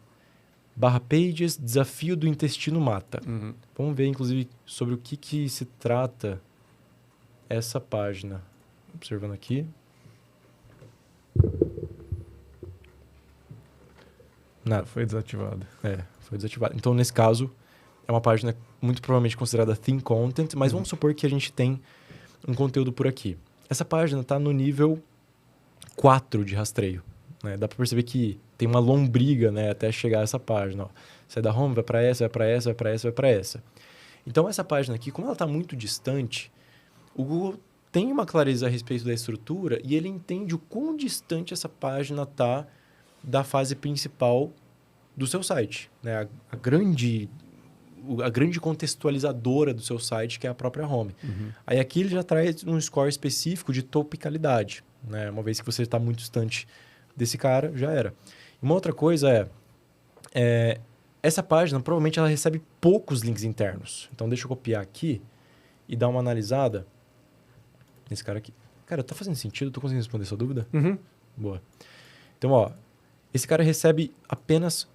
/pages, desafio do intestino mata. Vamos ver, inclusive, sobre o que se trata essa página. Observando aqui. Nada. Foi desativado. Foi desativado. Então, nesse caso, é uma página muito provavelmente considerada thin content, mas vamos supor que a gente tem um conteúdo por aqui. Essa página está no nível 4 de rastreio. Né? Dá para perceber que tem uma lombriga, né, até chegar a essa página. Ó. Sai da home, vai para essa, vai para essa, vai para essa, vai para essa. Então, essa página aqui, como ela está muito distante, o Google tem uma clareza a respeito da estrutura e ele entende o quão distante essa página está da fase principal do seu site. Né? A grande contextualizadora do seu site, que é a própria home. Aí aqui ele já traz um score específico de topicalidade. Né? Uma vez que você está muito distante desse cara, já era. Uma outra coisa essa página provavelmente ela recebe poucos links internos. Então deixa eu copiar aqui e dar uma analisada nesse cara aqui. Cara, tá fazendo sentido? Tô conseguindo responder essa dúvida? Boa. Então, ó, esse cara recebe apenas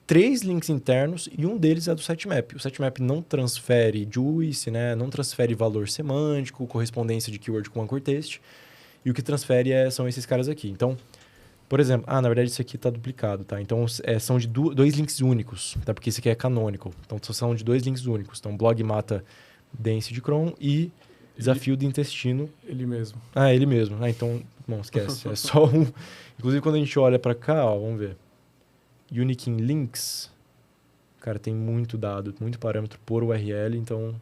3 links internos e um deles é do sitemap. O sitemap não transfere juice, né? Não transfere valor semântico, correspondência de keyword com anchor text. E o que transfere são esses caras aqui. Então, por exemplo... na verdade, isso aqui está duplicado, tá? Então, são de 2 links únicos, tá? Porque esse aqui é canonical. Então, são de 2 links únicos. Então, blog mata Dense de Chrome e Desafio do intestino. Ele mesmo. Ah, ele mesmo. Ah, então, não, esquece. É só um... Inclusive, quando a gente olha para cá, ó, vamos ver. Unique in Links. Cara, tem muito dado, muito parâmetro por URL, então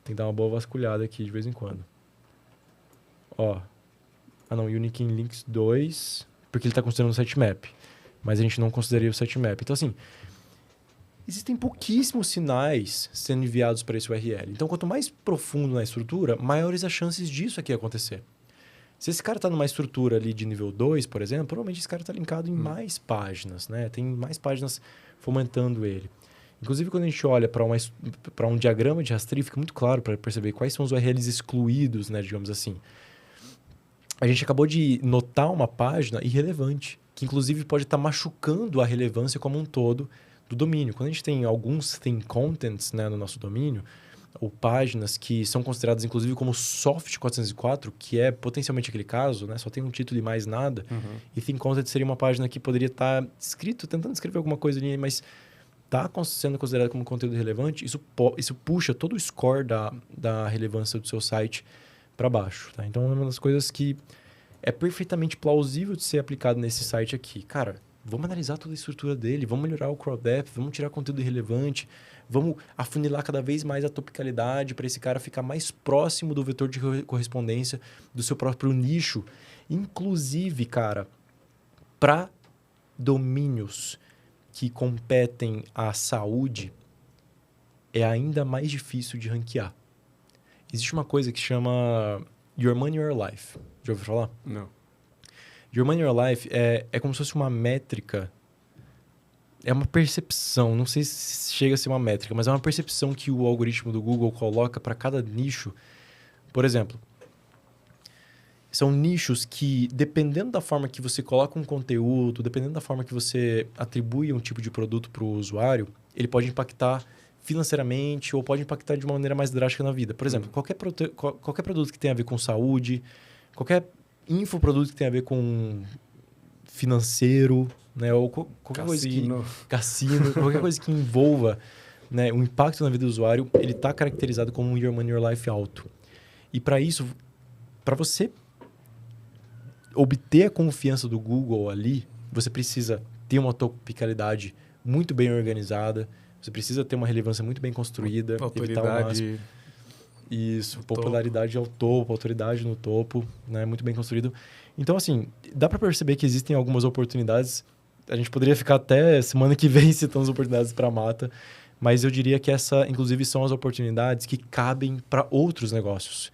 tem que dar uma boa vasculhada aqui de vez em quando. Ó. Ah, não, Unique in Links 2, porque ele está considerando o sitemap. Mas a gente não consideraria o sitemap. Então, assim, existem pouquíssimos sinais sendo enviados para esse URL. Então, quanto mais profundo na estrutura, maiores as chances disso aqui acontecer. Se esse cara está numa estrutura ali de nível 2, por exemplo, provavelmente esse cara está linkado em mais páginas, né? Tem mais páginas fomentando ele. Inclusive, quando a gente olha para um diagrama de rastreio, fica muito claro para perceber quais são os URLs excluídos, né, digamos assim. A gente acabou de notar uma página irrelevante, que inclusive pode estar machucando a relevância como um todo do domínio. Quando a gente tem alguns thin contents, né, no nosso domínio, ou páginas que são consideradas inclusive como soft 404, que é potencialmente aquele caso, né, só tem um título e mais nada, e thin content seria uma página que poderia estar tentando escrever alguma coisa ali, mas está sendo considerado como conteúdo relevante, isso puxa todo o score da relevância do seu site para baixo. Tá? Então, é uma das coisas que é perfeitamente plausível de ser aplicado nesse site aqui. Cara, vamos analisar toda a estrutura dele, vamos melhorar o crawl depth, vamos tirar conteúdo irrelevante, vamos afunilar cada vez mais a topicalidade para esse cara ficar mais próximo do vetor de correspondência do seu próprio nicho. Inclusive, cara, para domínios que competem à saúde, é ainda mais difícil de ranquear. Existe uma coisa que chama Your Money, Your Life. Já ouviu falar? Não. Your Money, Your Life é como se fosse uma métrica. É uma percepção. Não sei se chega a ser uma métrica, mas é uma percepção que o algoritmo do Google coloca para cada nicho. Por exemplo, são nichos que, dependendo da forma que você coloca um conteúdo, dependendo da forma que você atribui um tipo de produto para o usuário, ele pode impactar financeiramente ou pode impactar de uma maneira mais drástica na vida. Por exemplo, qualquer produto que tenha a ver com saúde, qualquer infoproduto que tenha a ver com financeiro, né? Ou qualquer cassino, qualquer coisa que envolva, né, o impacto na vida do usuário, ele está caracterizado como um Your Money, Your Life alto. E para isso, para você obter a confiança do Google ali, você precisa ter uma topicalidade muito bem organizada, você precisa ter uma relevância muito bem construída. Autoridade. Isso, popularidade ao topo, autoridade no topo, né? Muito bem construído. Então, assim, dá para perceber que existem algumas oportunidades. A gente poderia ficar até semana que vem citando as oportunidades para a Mata, mas eu diria que essa, inclusive, são as oportunidades que cabem para outros negócios.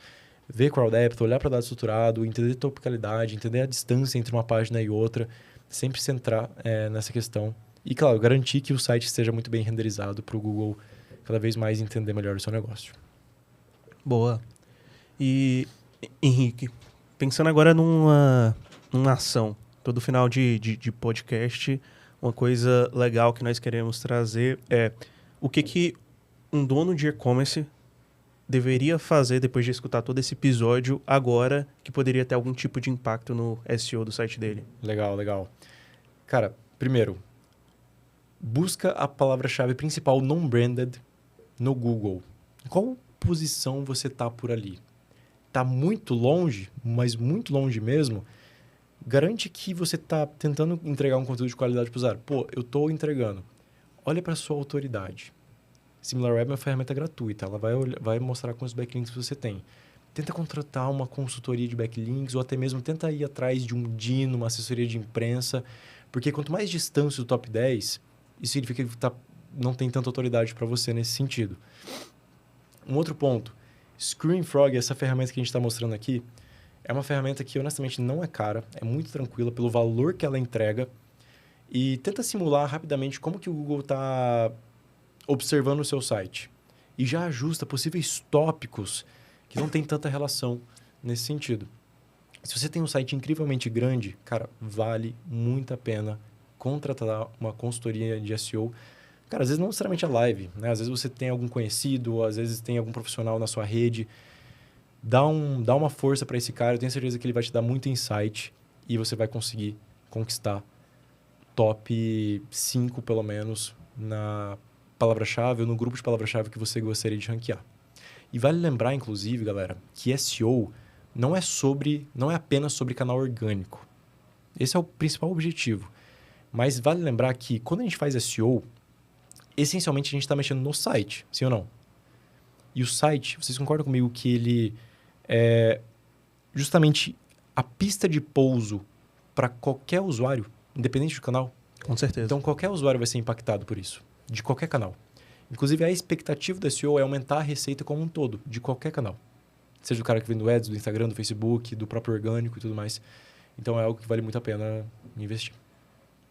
Ver crawl depth, olhar para dado estruturado, entender topicalidade, entender a distância entre uma página e outra, sempre centrar nessa questão. E, claro, garantir que o site esteja muito bem renderizado para o Google cada vez mais entender melhor o seu negócio. Boa. E, Henrique, pensando agora numa ação, todo final de podcast, uma coisa legal que nós queremos trazer é o que um dono de e-commerce deveria fazer depois de escutar todo esse episódio agora que poderia ter algum tipo de impacto no SEO do site dele. Legal, legal. Cara, primeiro, busca a palavra-chave principal non-branded no Google. Qual posição você está por ali? Está muito longe, mas muito longe mesmo? Garante que você está tentando entregar um conteúdo de qualidade para o usuário. Pô, eu estou entregando. Olha para a sua autoridade. SimilarWeb é uma ferramenta gratuita. Ela vai mostrar quantos backlinks você tem. Tenta contratar uma consultoria de backlinks ou até mesmo tenta ir atrás de um Dino, uma assessoria de imprensa. Porque quanto mais distância do top 10, isso significa que não tem tanta autoridade para você nesse sentido. Um outro ponto. Screaming Frog, essa ferramenta que a gente está mostrando aqui, é uma ferramenta que honestamente não é cara, é muito tranquila pelo valor que ela entrega e tenta simular rapidamente como que o Google está observando o seu site. E já ajusta possíveis tópicos que não tem tanta relação nesse sentido. Se você tem um site incrivelmente grande, cara, vale muito a pena contratar uma consultoria de SEO. Cara, às vezes não necessariamente a live, né? Às vezes você tem algum conhecido, às vezes tem algum profissional na sua rede. Dá uma força para esse cara, eu tenho certeza que ele vai te dar muito insight e você vai conseguir conquistar top 5, pelo menos, na palavra-chave ou no grupo de palavra-chave que você gostaria de ranquear. E vale lembrar, inclusive, galera, que SEO não é apenas sobre canal orgânico. Esse é o principal objetivo. Mas vale lembrar que quando a gente faz SEO, essencialmente a gente está mexendo no site, sim ou não? E o site, vocês concordam comigo que ele é justamente a pista de pouso para qualquer usuário, independente do canal? Com certeza. Então, qualquer usuário vai ser impactado por isso, de qualquer canal. Inclusive, a expectativa do SEO é aumentar a receita como um todo, de qualquer canal. Seja o cara que vem do Ads, do Instagram, do Facebook, do próprio orgânico e tudo mais. Então, é algo que vale muito a pena investir.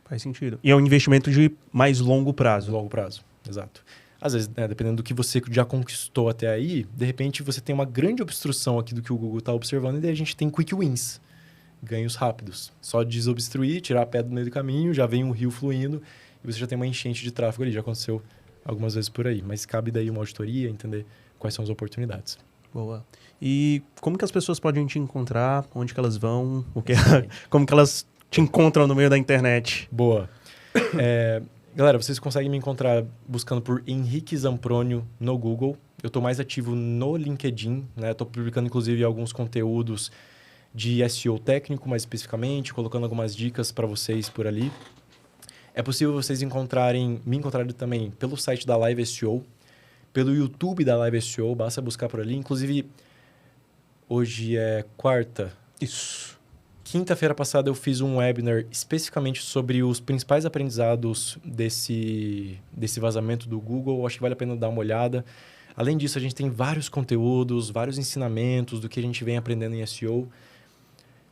Faz sentido. E é um investimento de mais longo prazo. Longo prazo, exato. Às vezes, né, dependendo do que você já conquistou até aí, de repente você tem uma grande obstrução aqui do que o Google está observando e daí a gente tem quick wins, ganhos rápidos. Só desobstruir, tirar a pedra do meio do caminho, já vem um rio fluindo e você já tem uma enchente de tráfego ali. Já aconteceu algumas vezes por aí, mas cabe daí uma auditoria, entender quais são as oportunidades. Boa. E como que as pessoas podem te encontrar? Onde que elas vão? Como que elas te encontram no meio da internet? Boa. Galera, vocês conseguem me encontrar buscando por Henrique Zampronio no Google. Eu estou mais ativo no LinkedIn, né? Estou publicando, inclusive, alguns conteúdos de SEO técnico, mais especificamente, colocando algumas dicas para vocês por ali. É possível vocês me encontrarem também pelo site da Live SEO, pelo YouTube da Live SEO, basta buscar por ali. Inclusive, hoje é quarta. Isso. Quinta-feira passada eu fiz um webinar especificamente sobre os principais aprendizados desse vazamento do Google. Acho que vale a pena dar uma olhada. Além disso, a gente tem vários conteúdos, vários ensinamentos do que a gente vem aprendendo em SEO.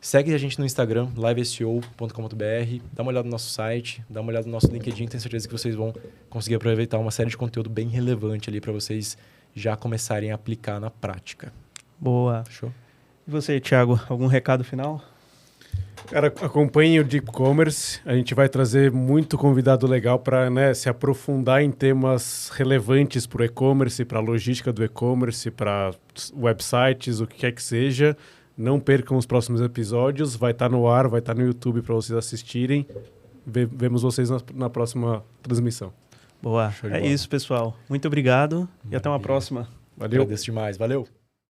Segue a gente no Instagram, liveseo.com.br. Dá uma olhada no nosso site, dá uma olhada no nosso LinkedIn. Tenho certeza que vocês vão conseguir aproveitar uma série de conteúdo bem relevante ali para vocês já começarem a aplicar na prática. Boa. Fechou? E você, Thiago, algum recado final? Cara, acompanhe o de e-commerce. A gente vai trazer muito convidado legal para, né, se aprofundar em temas relevantes para o e-commerce, para a logística do e-commerce, para websites, o que quer que seja. Não percam os próximos episódios. Vai estar no ar, vai estar no YouTube para vocês assistirem. Vemos vocês na próxima transmissão. Boa. É isso, pessoal. Muito obrigado. E até uma próxima. Valeu. Agradeço demais. Valeu.